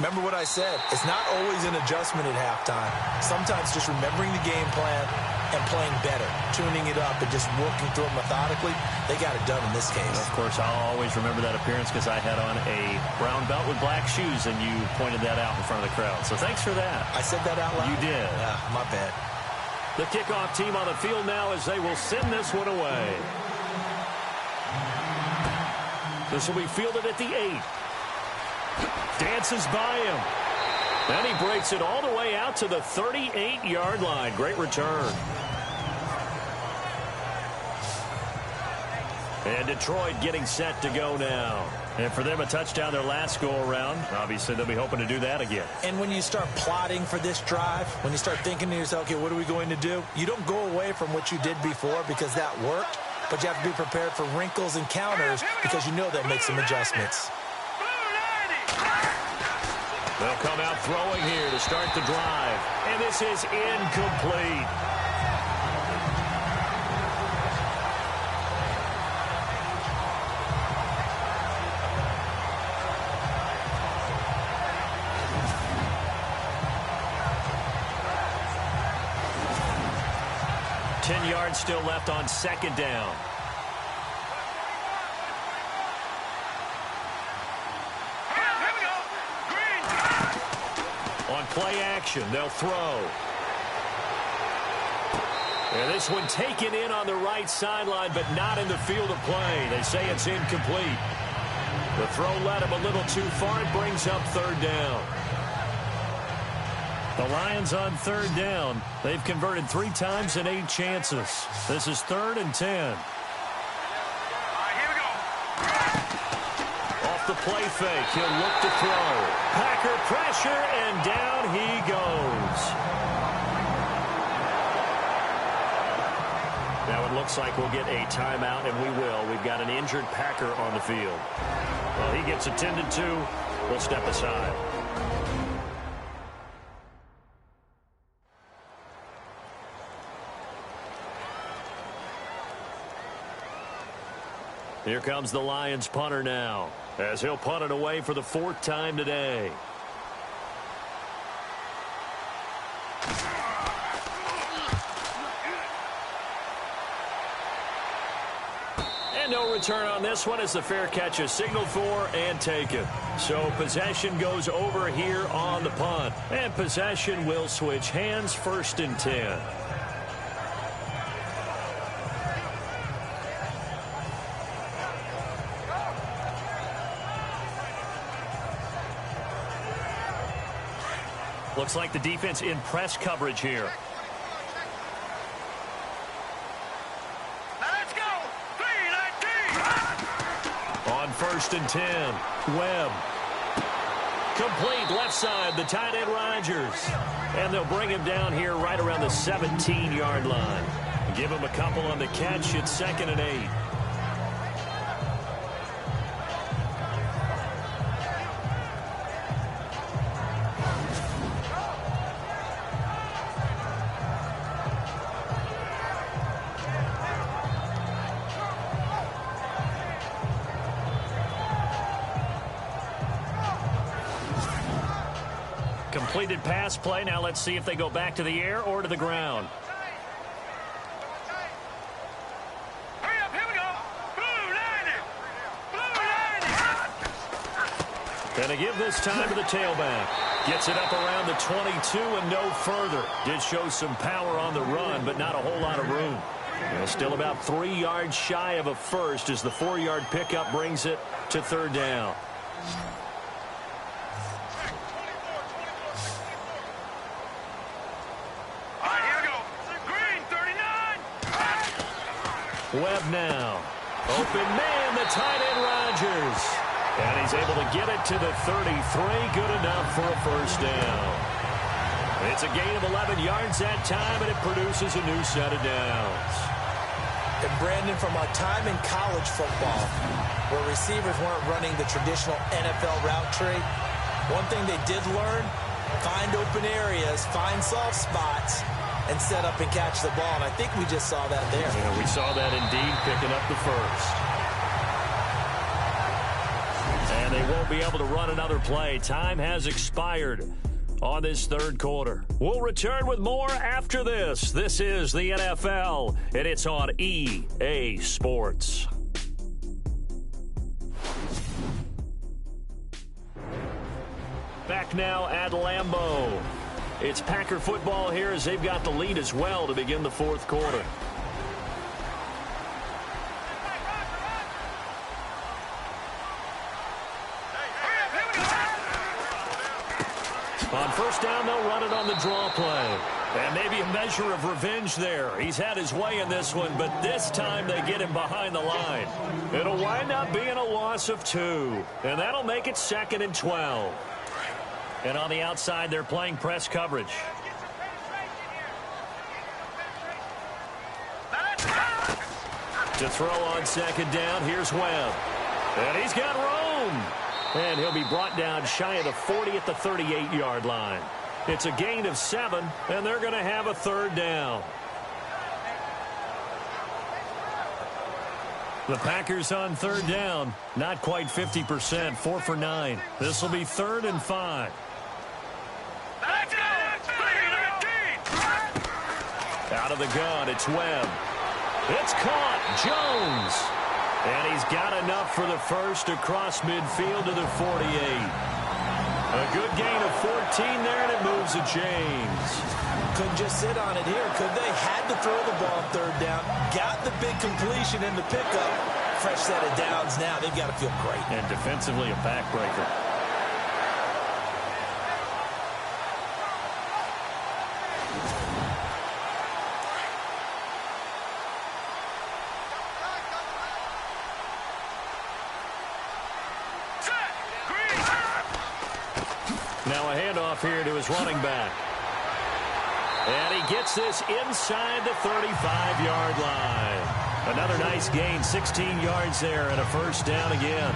remember what I said. It's not always an adjustment at halftime. Sometimes just remembering the game plan and playing better, tuning it up and just working through it methodically. They got it done in this case. Of course, I'll always remember that appearance because I had on a brown belt with black shoes, and you pointed that out in front of the crowd. So thanks for that. I said that out loud? You did. Yeah, my bad. The kickoff team on the field now as they will send this one away. This will be fielded at the 8. Dances by him. And he breaks it all the way out to the 38-yard line. Great return. And Detroit getting set to go now. And for them, a touchdown their last go-around. Obviously, they'll be hoping to do that again. And when you start plotting for this drive, when you start thinking to yourself, okay, what are we going to do? You don't go away from what you did before because that worked, but you have to be prepared for wrinkles and counters because you know they'll make some adjustments. They'll come out throwing here to start the drive. And this is incomplete. Yards still left on second down. On play action, they'll throw. And this one taken in on the right sideline, but not in the field of play. They say it's incomplete. The throw led him a little too far. It brings up third down. The Lions on third down. They've converted 3 times in 8 chances. This is 3rd and 10. All right, here we go. Off the play fake, he'll look to throw. Packer pressure, and down he goes. Now it looks like we'll get a timeout, and we will. We've got an injured Packer on the field. Well, he gets attended to. We'll step aside. Here comes the Lions punter now, as he'll punt it away for the 4th time today. And no return on this one as the fair catch is signaled for and taken. So possession goes over here on the punt. And possession will switch hands, 1st and 10. Looks like the defense in press coverage here. Now let's go. 3-19. On 1st and 10, Webb. Complete left side, the tight end Rodgers. And they'll bring him down here right around the 17-yard line. Give him a couple on the catch. It's 2nd and 8. Completed pass play. Now let's see if they go back to the air or to the ground. Hurry up, here we go. Blue Lions. And to give this time to the tailback. Gets it up around the 22 and no further. Did show some power on the run, but not a whole lot of room. And still about 3 yards shy of a first as the 4-yard pickup brings it to 3rd down. Webb now. Open man, the tight end Rodgers. And he's able to get it to the 33. Good enough for a 1st down. It's a gain of 11 yards that time, and it produces a new set of downs. And Brandon, from our time in college football, where receivers weren't running the traditional NFL route tree, one thing they did learn find open areas, find soft spots, and set up and catch the ball. And I think we just saw that there. Yeah, we saw that indeed, picking up the first. And they won't be able to run another play. Time has expired on this third quarter. We'll return with more after this. This is the NFL, and it's on EA Sports. Back now at Lambeau. It's Packer football here as they've got the lead as well to begin the fourth quarter. On first down, they'll run it on the draw play. And maybe a measure of revenge there. He's had his way in this one, but this time they get him behind the line. It'll wind up being a loss of 2. And that'll make it 2nd and 12. And on the outside, they're playing press coverage. To throw on second down, here's Webb. And he's got room. And he'll be brought down shy of the 40 at the 38-yard line. It's a gain of 7, and they're going to have a third down. The Packers on third down, not quite 50%, 4 for 9. This will be 3rd and 5. Out of the gun, it's Webb. It's caught, Jones. And he's got enough for the first across midfield to the 48. A good gain of 14 there, and it moves to James. Couldn't just sit on it here, could they? Had to throw the ball third down. Got the big completion in the pickup. Fresh set of downs now. They've got to feel great. And defensively a backbreaker. Now a handoff here to his running back. And he gets this inside the 35-yard line. Another nice gain, 16 yards there, and a first down again.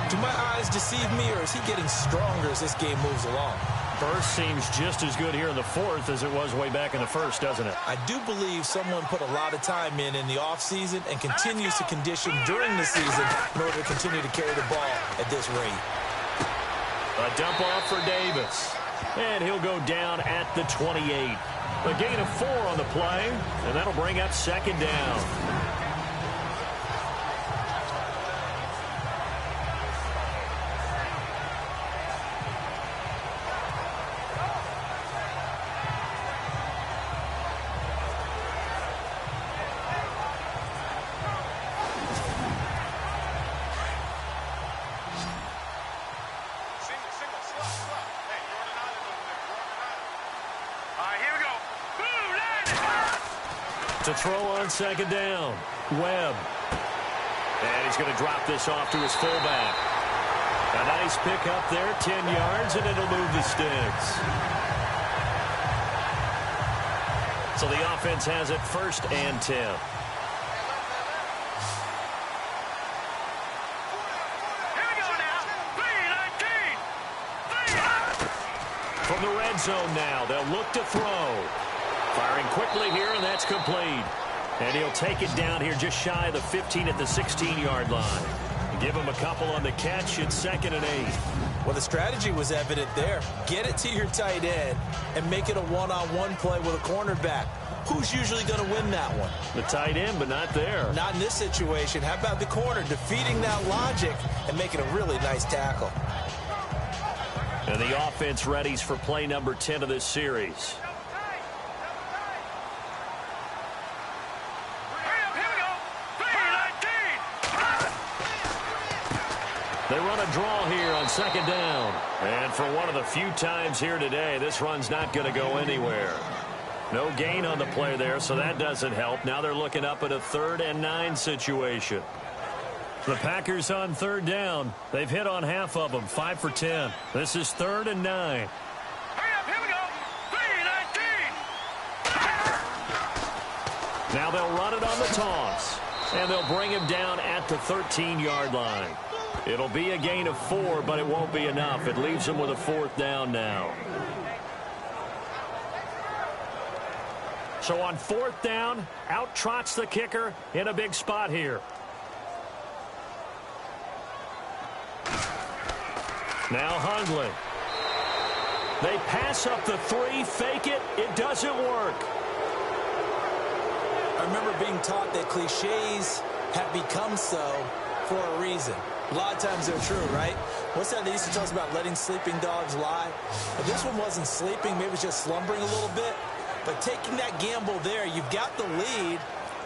Do my eyes deceive me, or is he getting stronger as this game moves along? First seems just as good here in the fourth as it was way back in the first, doesn't it? I do believe someone put a lot of time in the offseason and continues to condition during the season in order to continue to carry the ball at this rate. A dump off for Davis. And he'll go down at the 28. A gain of 4 on the play, and that'll bring up second down. To throw on second down, Webb. And he's going to drop this off to his fullback. A nice pick up there, 10 yards, and it'll move the sticks. So the offense has it 1st and 10. From the red zone now, they'll look to throw. Firing quickly here, and that's complete. And he'll take it down here just shy of the 15 at the 16-yard line. Give him a couple on the catch. It's 2nd and 8. Well, the strategy was evident there. Get it to your tight end and make it a one-on-one play with a cornerback. Who's usually going to win that one? The tight end, but not there. Not in this situation. How about the corner defeating that logic and making a really nice tackle? And the offense readies for play number 10 of this series. They run a draw here on second down. And for one of the few times here today, this run's not going to go anywhere. No gain on the play there, so that doesn't help. Now they're looking up at a 3rd and 9 situation. The Packers on third down. They've hit on half of them, 5 for 10. This is 3rd and 9. Now they'll run it on the toss. And they'll bring him down at the 13-yard line. It'll be a gain of 4, but it won't be enough. It leaves them with a 4th down now. So on 4th down, out trots the kicker in a big spot here. Now Hundley. They pass up the 3, fake it. It doesn't work. I remember being taught that cliches have become so for a reason. A lot of times they're true, right? What's that they used to tell us about letting sleeping dogs lie? But this one wasn't sleeping. Maybe it was just slumbering a little bit. But taking that gamble there, you've got the lead.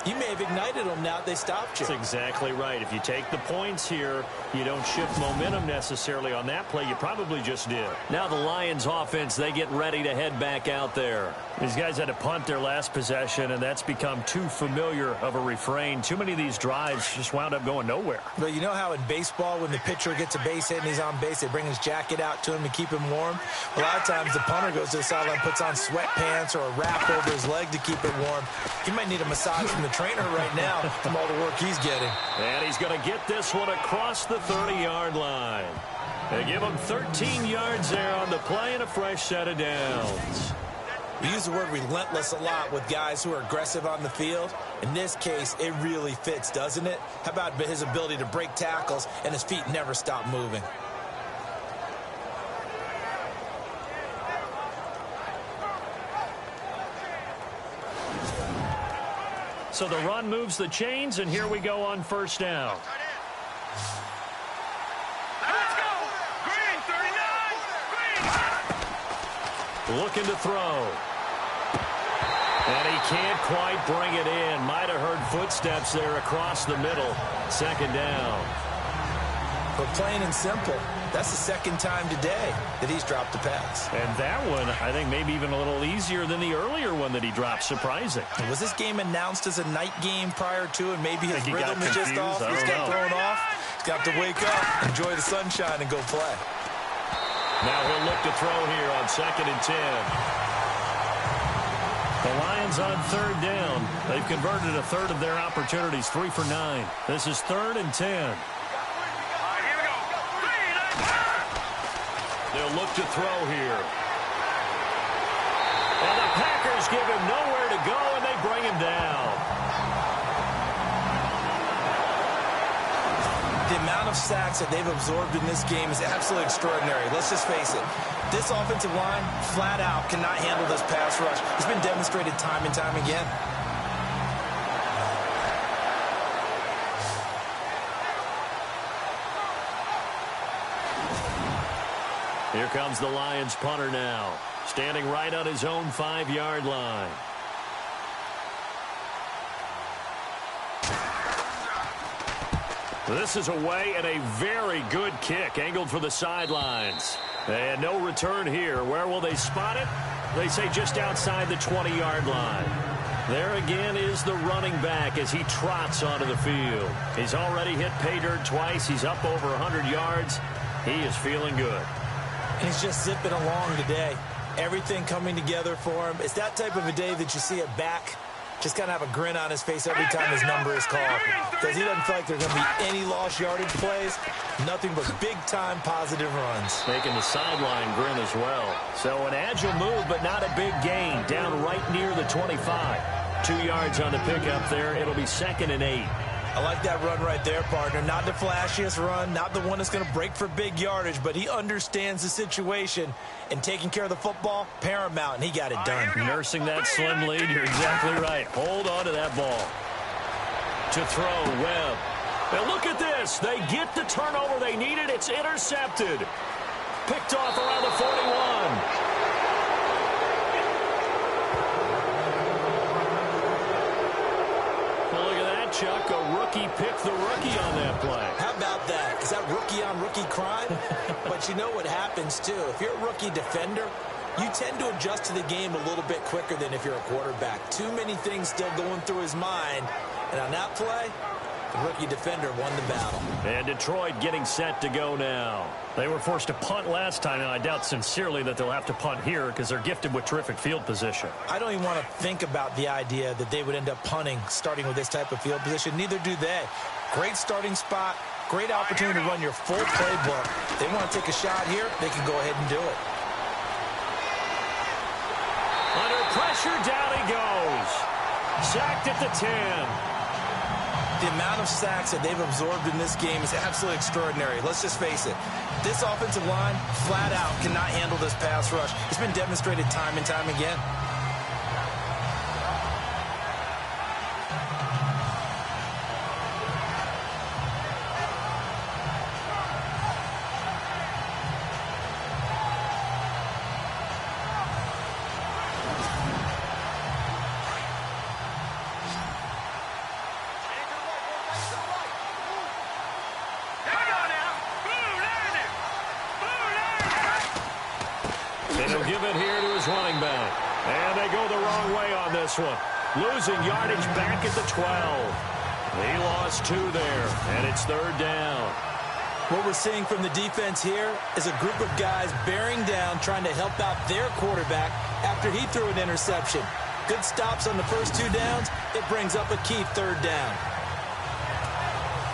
You may have ignited them now that they stopped you. That's exactly right. If you take the points here, you don't shift momentum necessarily on that play. You probably just did. Now the Lions offense, they get ready to head back out there. These guys had to punt their last possession, and that's become too familiar of a refrain. Too many of these drives just wound up going nowhere. But you know how in baseball, when the pitcher gets a base hit and he's on base, they bring his jacket out to him to keep him warm? A lot of times the punter goes to the sideline, puts on sweatpants or a wrap over his leg to keep it warm. He might need a massage from the trainer right now from all the work he's getting. And he's going to get this one across the 30-yard line. They give him 13 yards there on the play and a fresh set of downs. We use the word relentless a lot with guys who are aggressive on the field. In this case, it really fits, doesn't it? How about his ability to break tackles and his feet never stop moving? So the run moves the chains, and here we go on 1st down. Let's go! Green, 39! Green! Looking to throw. And he can't quite bring it in. Might have heard footsteps there across the middle. 2nd down. But plain and simple, that's the 2nd time today that he's dropped a pass. And that one, I think, maybe even a little easier than the earlier one that he dropped. Surprising. Was this game announced as a night game prior to, and maybe his rhythm is just off? He's got thrown off. He's got to wake up, enjoy the sunshine, and go play. Now he'll look to throw here on 2nd and 10. The Lions on 3rd down. They've converted a third of their opportunities, 3 for 9. This is 3rd and 10. They'll look to throw here. And the Packers give him nowhere to go, and they bring him down. The amount of sacks that they've absorbed in this game is absolutely extraordinary. Let's just face it. This offensive line, flat out, cannot handle this pass rush. It's been demonstrated time and time again. Here comes the Lions punter now, standing right on his own 5-yard line. This is away and a very good kick, angled for the sidelines. And no return here. Where will they spot it? They say just outside the 20-yard line. There again is the running back as he trots onto the field. He's already hit pay dirt twice. He's up over 100 yards. He is feeling good. And he's just zipping along today. Everything coming together for him. It's that type of a day that you see a back just kind of have a grin on his face every time his number is called. Because he doesn't feel like there's going to be any lost yardage plays. Nothing but big-time positive runs. Making the sideline grin as well. So an agile move, but not a big gain. Down right near the 25. 2 yards on the pickup there. It'll be 2nd and 8. I like that run right there, partner. Not the flashiest run, not the one that's going to break for big yardage, but he understands the situation, and taking care of the football, paramount, and he got it done. Nursing that slim lead, you're exactly right. Hold on to that ball. To throw, Webb. And look at this. They get the turnover they needed. It's intercepted. Picked off around the 41. Chuck, a rookie picked the rookie on that play. How about that? Is that rookie-on-rookie crime? But you know what happens, too. If you're a rookie defender, you tend to adjust to the game a little bit quicker than if you're a quarterback. Too many things still going through his mind. And on that play, the rookie defender won the battle. And Detroit getting set to go now. They were forced to punt last time, and I doubt sincerely that they'll have to punt here because they're gifted with terrific field position. I don't even want to think about the idea that they would end up punting starting with this type of field position. Neither do they. Great starting spot, great opportunity to run your full playbook. If they want to take a shot here, they can go ahead and do it. Under pressure, down he goes. Sacked at the 10. The amount of sacks that they've absorbed in this game is absolutely extraordinary. Let's just face it. This offensive line, flat out, cannot handle this pass rush. It's been demonstrated time and time again. And he'll give it here to his running back. And they go the wrong way on this one. Losing yardage back at the 12. He lost 2 there, and it's 3rd down. What we're seeing from the defense here is a group of guys bearing down, trying to help out their quarterback after he threw an interception. Good stops on the first 2 downs. It brings up a key 3rd down.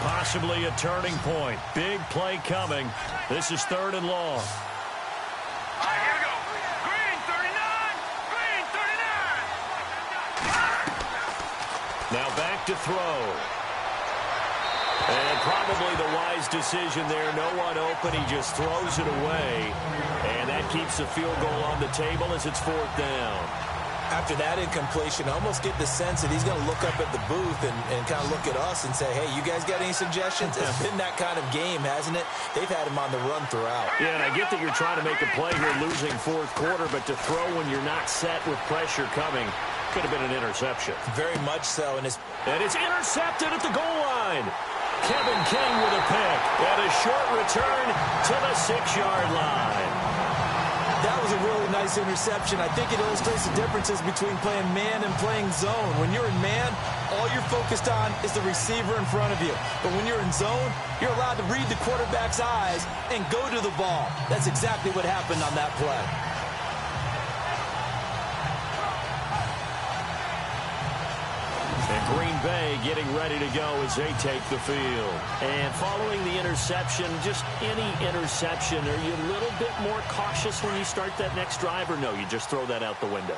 Possibly a turning point. Big play coming. This is 3rd and long. Now back to throw. And probably the wise decision there. No one open. He just throws it away. And that keeps the field goal on the table as it's 4th down. After that incompletion, I almost get the sense that he's going to look up at the booth and kind of look at us and say, hey, you guys got any suggestions? It's been that kind of game, hasn't it? They've had him on the run throughout. Yeah, and I get that you're trying to make a play here losing 4th quarter, but to throw when you're not set with pressure coming could have been an interception. Very much so. And it's intercepted at the goal line. Kevin King with a pick and a short return to the 6-yard line. That was a really nice interception. I think it illustrates the differences between playing man and playing zone. When you're in man, all you're focused on is the receiver in front of you. But when you're in zone, you're allowed to read the quarterback's eyes and go to the ball. That's exactly what happened on that play. And Green Bay getting ready to go as they take the field. And following the interception, just any interception, are you a little bit more cautious when you start that next drive, or no, you just throw that out the window?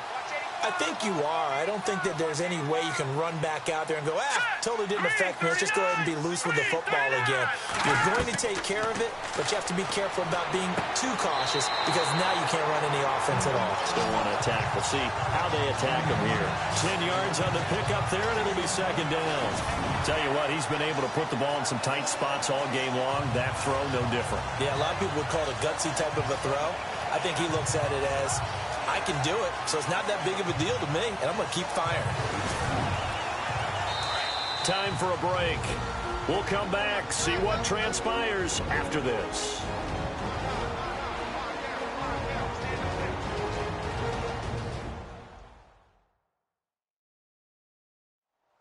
I think you are. I don't think that there's any way you can run back out there and go, totally didn't affect me. Let's just go ahead and be loose with the football again. You're going to take care of it, but you have to be careful about being too cautious because now you can't run any offense at all. Still want to attack. We'll see how they attack him here. 10 yards on the pickup there, and it'll be 2nd down. Tell you what, he's been able to put the ball in some tight spots all game long. That throw, no different. Yeah, a lot of people would call it a gutsy type of a throw. I think he looks at it as, I can do it, so it's not that big of a deal to me, and I'm going to keep firing. Time for a break. We'll come back, see what transpires after this.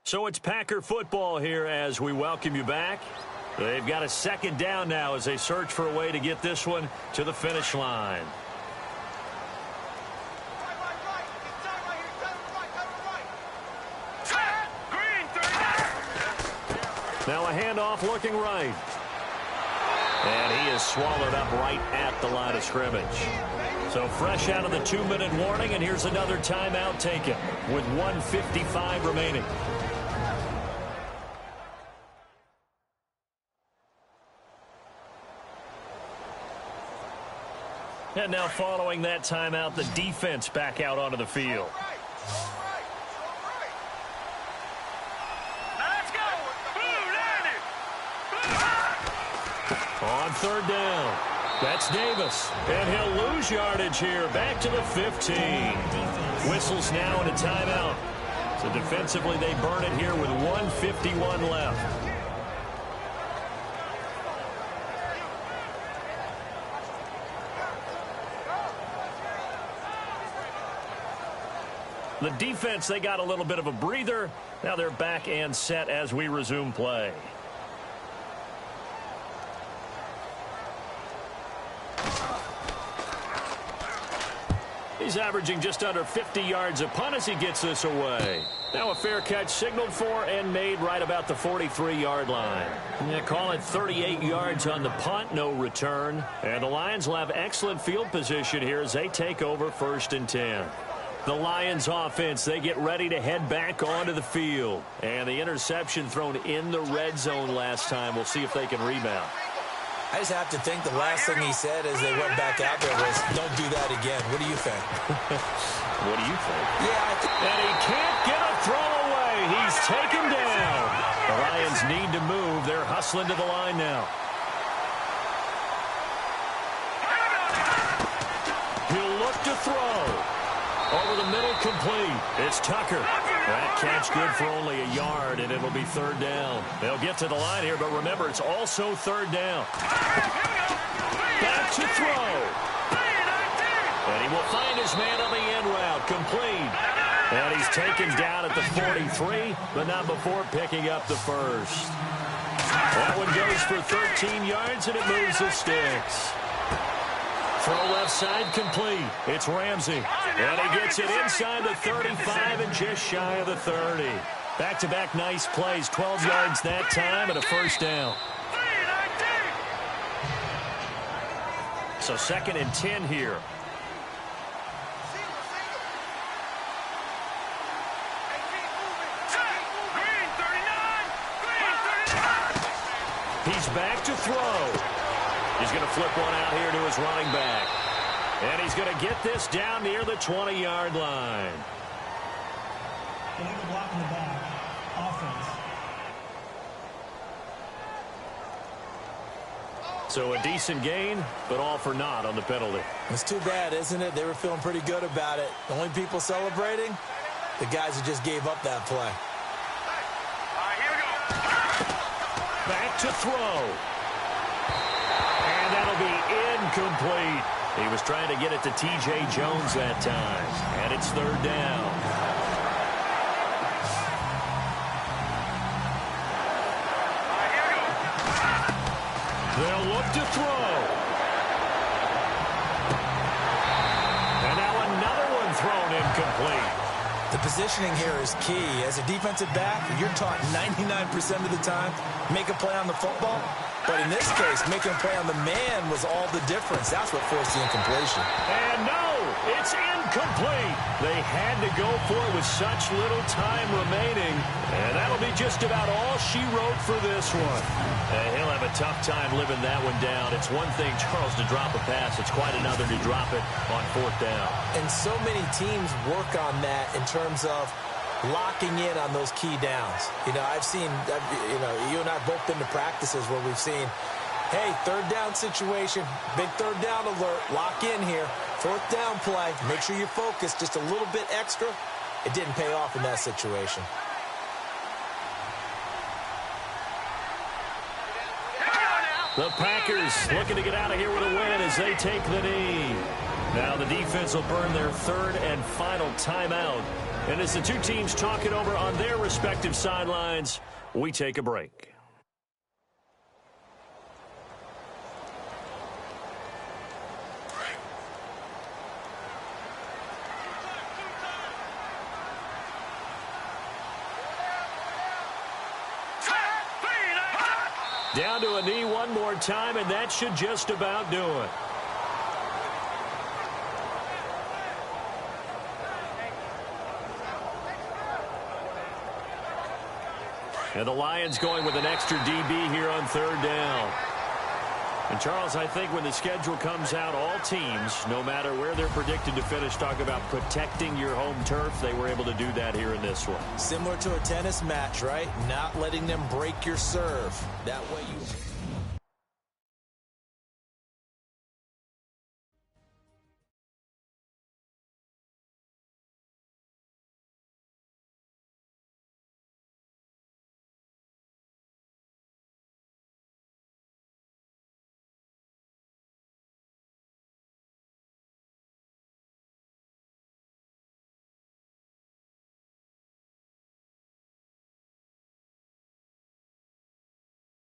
So it's Packer football here as we welcome you back. They've got a 2nd down now as they search for a way to get this one to the finish line. Now a handoff looking right. And he is swallowed up right at the line of scrimmage. So fresh out of the 2-minute warning, and here's another timeout taken with 1:55 remaining. And now following that timeout, the defense back out onto the field. On 3rd down, that's Davis, and he'll lose yardage here, back to the 15. Whistles now in a timeout. So defensively, they burn it here with 1:51 left. The defense, they got a little bit of a breather. Now they're back and set as we resume play. He's averaging just under 50 yards a punt as he gets this away. Now a fair catch signaled for and made right about the 43-yard line. Yeah, call it 38 yards on the punt, no return. And the Lions will have excellent field position here as they take over 1st and 10. The Lions offense, they get ready to head back onto the field. And the interception thrown in the red zone last time. We'll see if they can rebound. I just have to think the last thing he said as they went back out there was, don't do that again. What do you think? What do you think? Yeah, and he can't get a throw away. He's taken down. The Lions need to move. They're hustling to the line now. He'll look to throw. Over the middle, complete. It's Tucker. That catch good for only a yard, and it'll be third down. They'll get to the line here, but remember, it's also third down. Back to throw. And he will find his man on the end route. Complete. And he's taken down at the 43, but not before picking up the first. That one goes for 13 yards, and it moves the sticks. Throw left side complete. It's Ramsey. And he gets it inside the 35 and just shy of the 30. Back-to-back nice plays. 12 yards that time and a first down. So 2nd and 10 here. He's back to throw. He's going to flip one out here to his running back. And he's going to get this down near the 20-yard line. Illegal block in the back. Offense. So a decent gain, but all for naught on the penalty. It's too bad, isn't it? They were feeling pretty good about it. The only people celebrating, the guys who just gave up that play. Back to throw. And that'll be incomplete. He was trying to get it to T.J. Jones that time. And it's third down. They'll look to throw. And now another one thrown incomplete. The positioning here is key. As a defensive back, you're taught 99% of the time, make a play on the football. But in this case, making a play on the man was all the difference. That's what forced the incompletion. And no, it's incomplete. They had to go for it with such little time remaining. And that'll be just about all she wrote for this one. And he'll have a tough time living that one down. It's one thing, Charles, to drop a pass. It's quite another to drop it on 4th down. And so many teams work on that in terms of locking in on those key downs. You know, I've seen, you and I have both been to practices where we've seen, hey, third down situation, big third down alert, lock in here, 4th down play, make sure you focus just a little bit extra. It didn't pay off in that situation. The Packers looking to get out of here with a win as they take the knee. Now the defense will burn their 3rd and final timeout. And as the two teams talk it over on their respective sidelines, we take a break. Down to a knee one more time, and that should just about do it. And the Lions going with an extra DB here on 3rd down. And, Charles, I think when the schedule comes out, all teams, no matter where they're predicted to finish, talk about protecting your home turf. They were able to do that here in this one. Similar to a tennis match, right? Not letting them break your serve. That way you...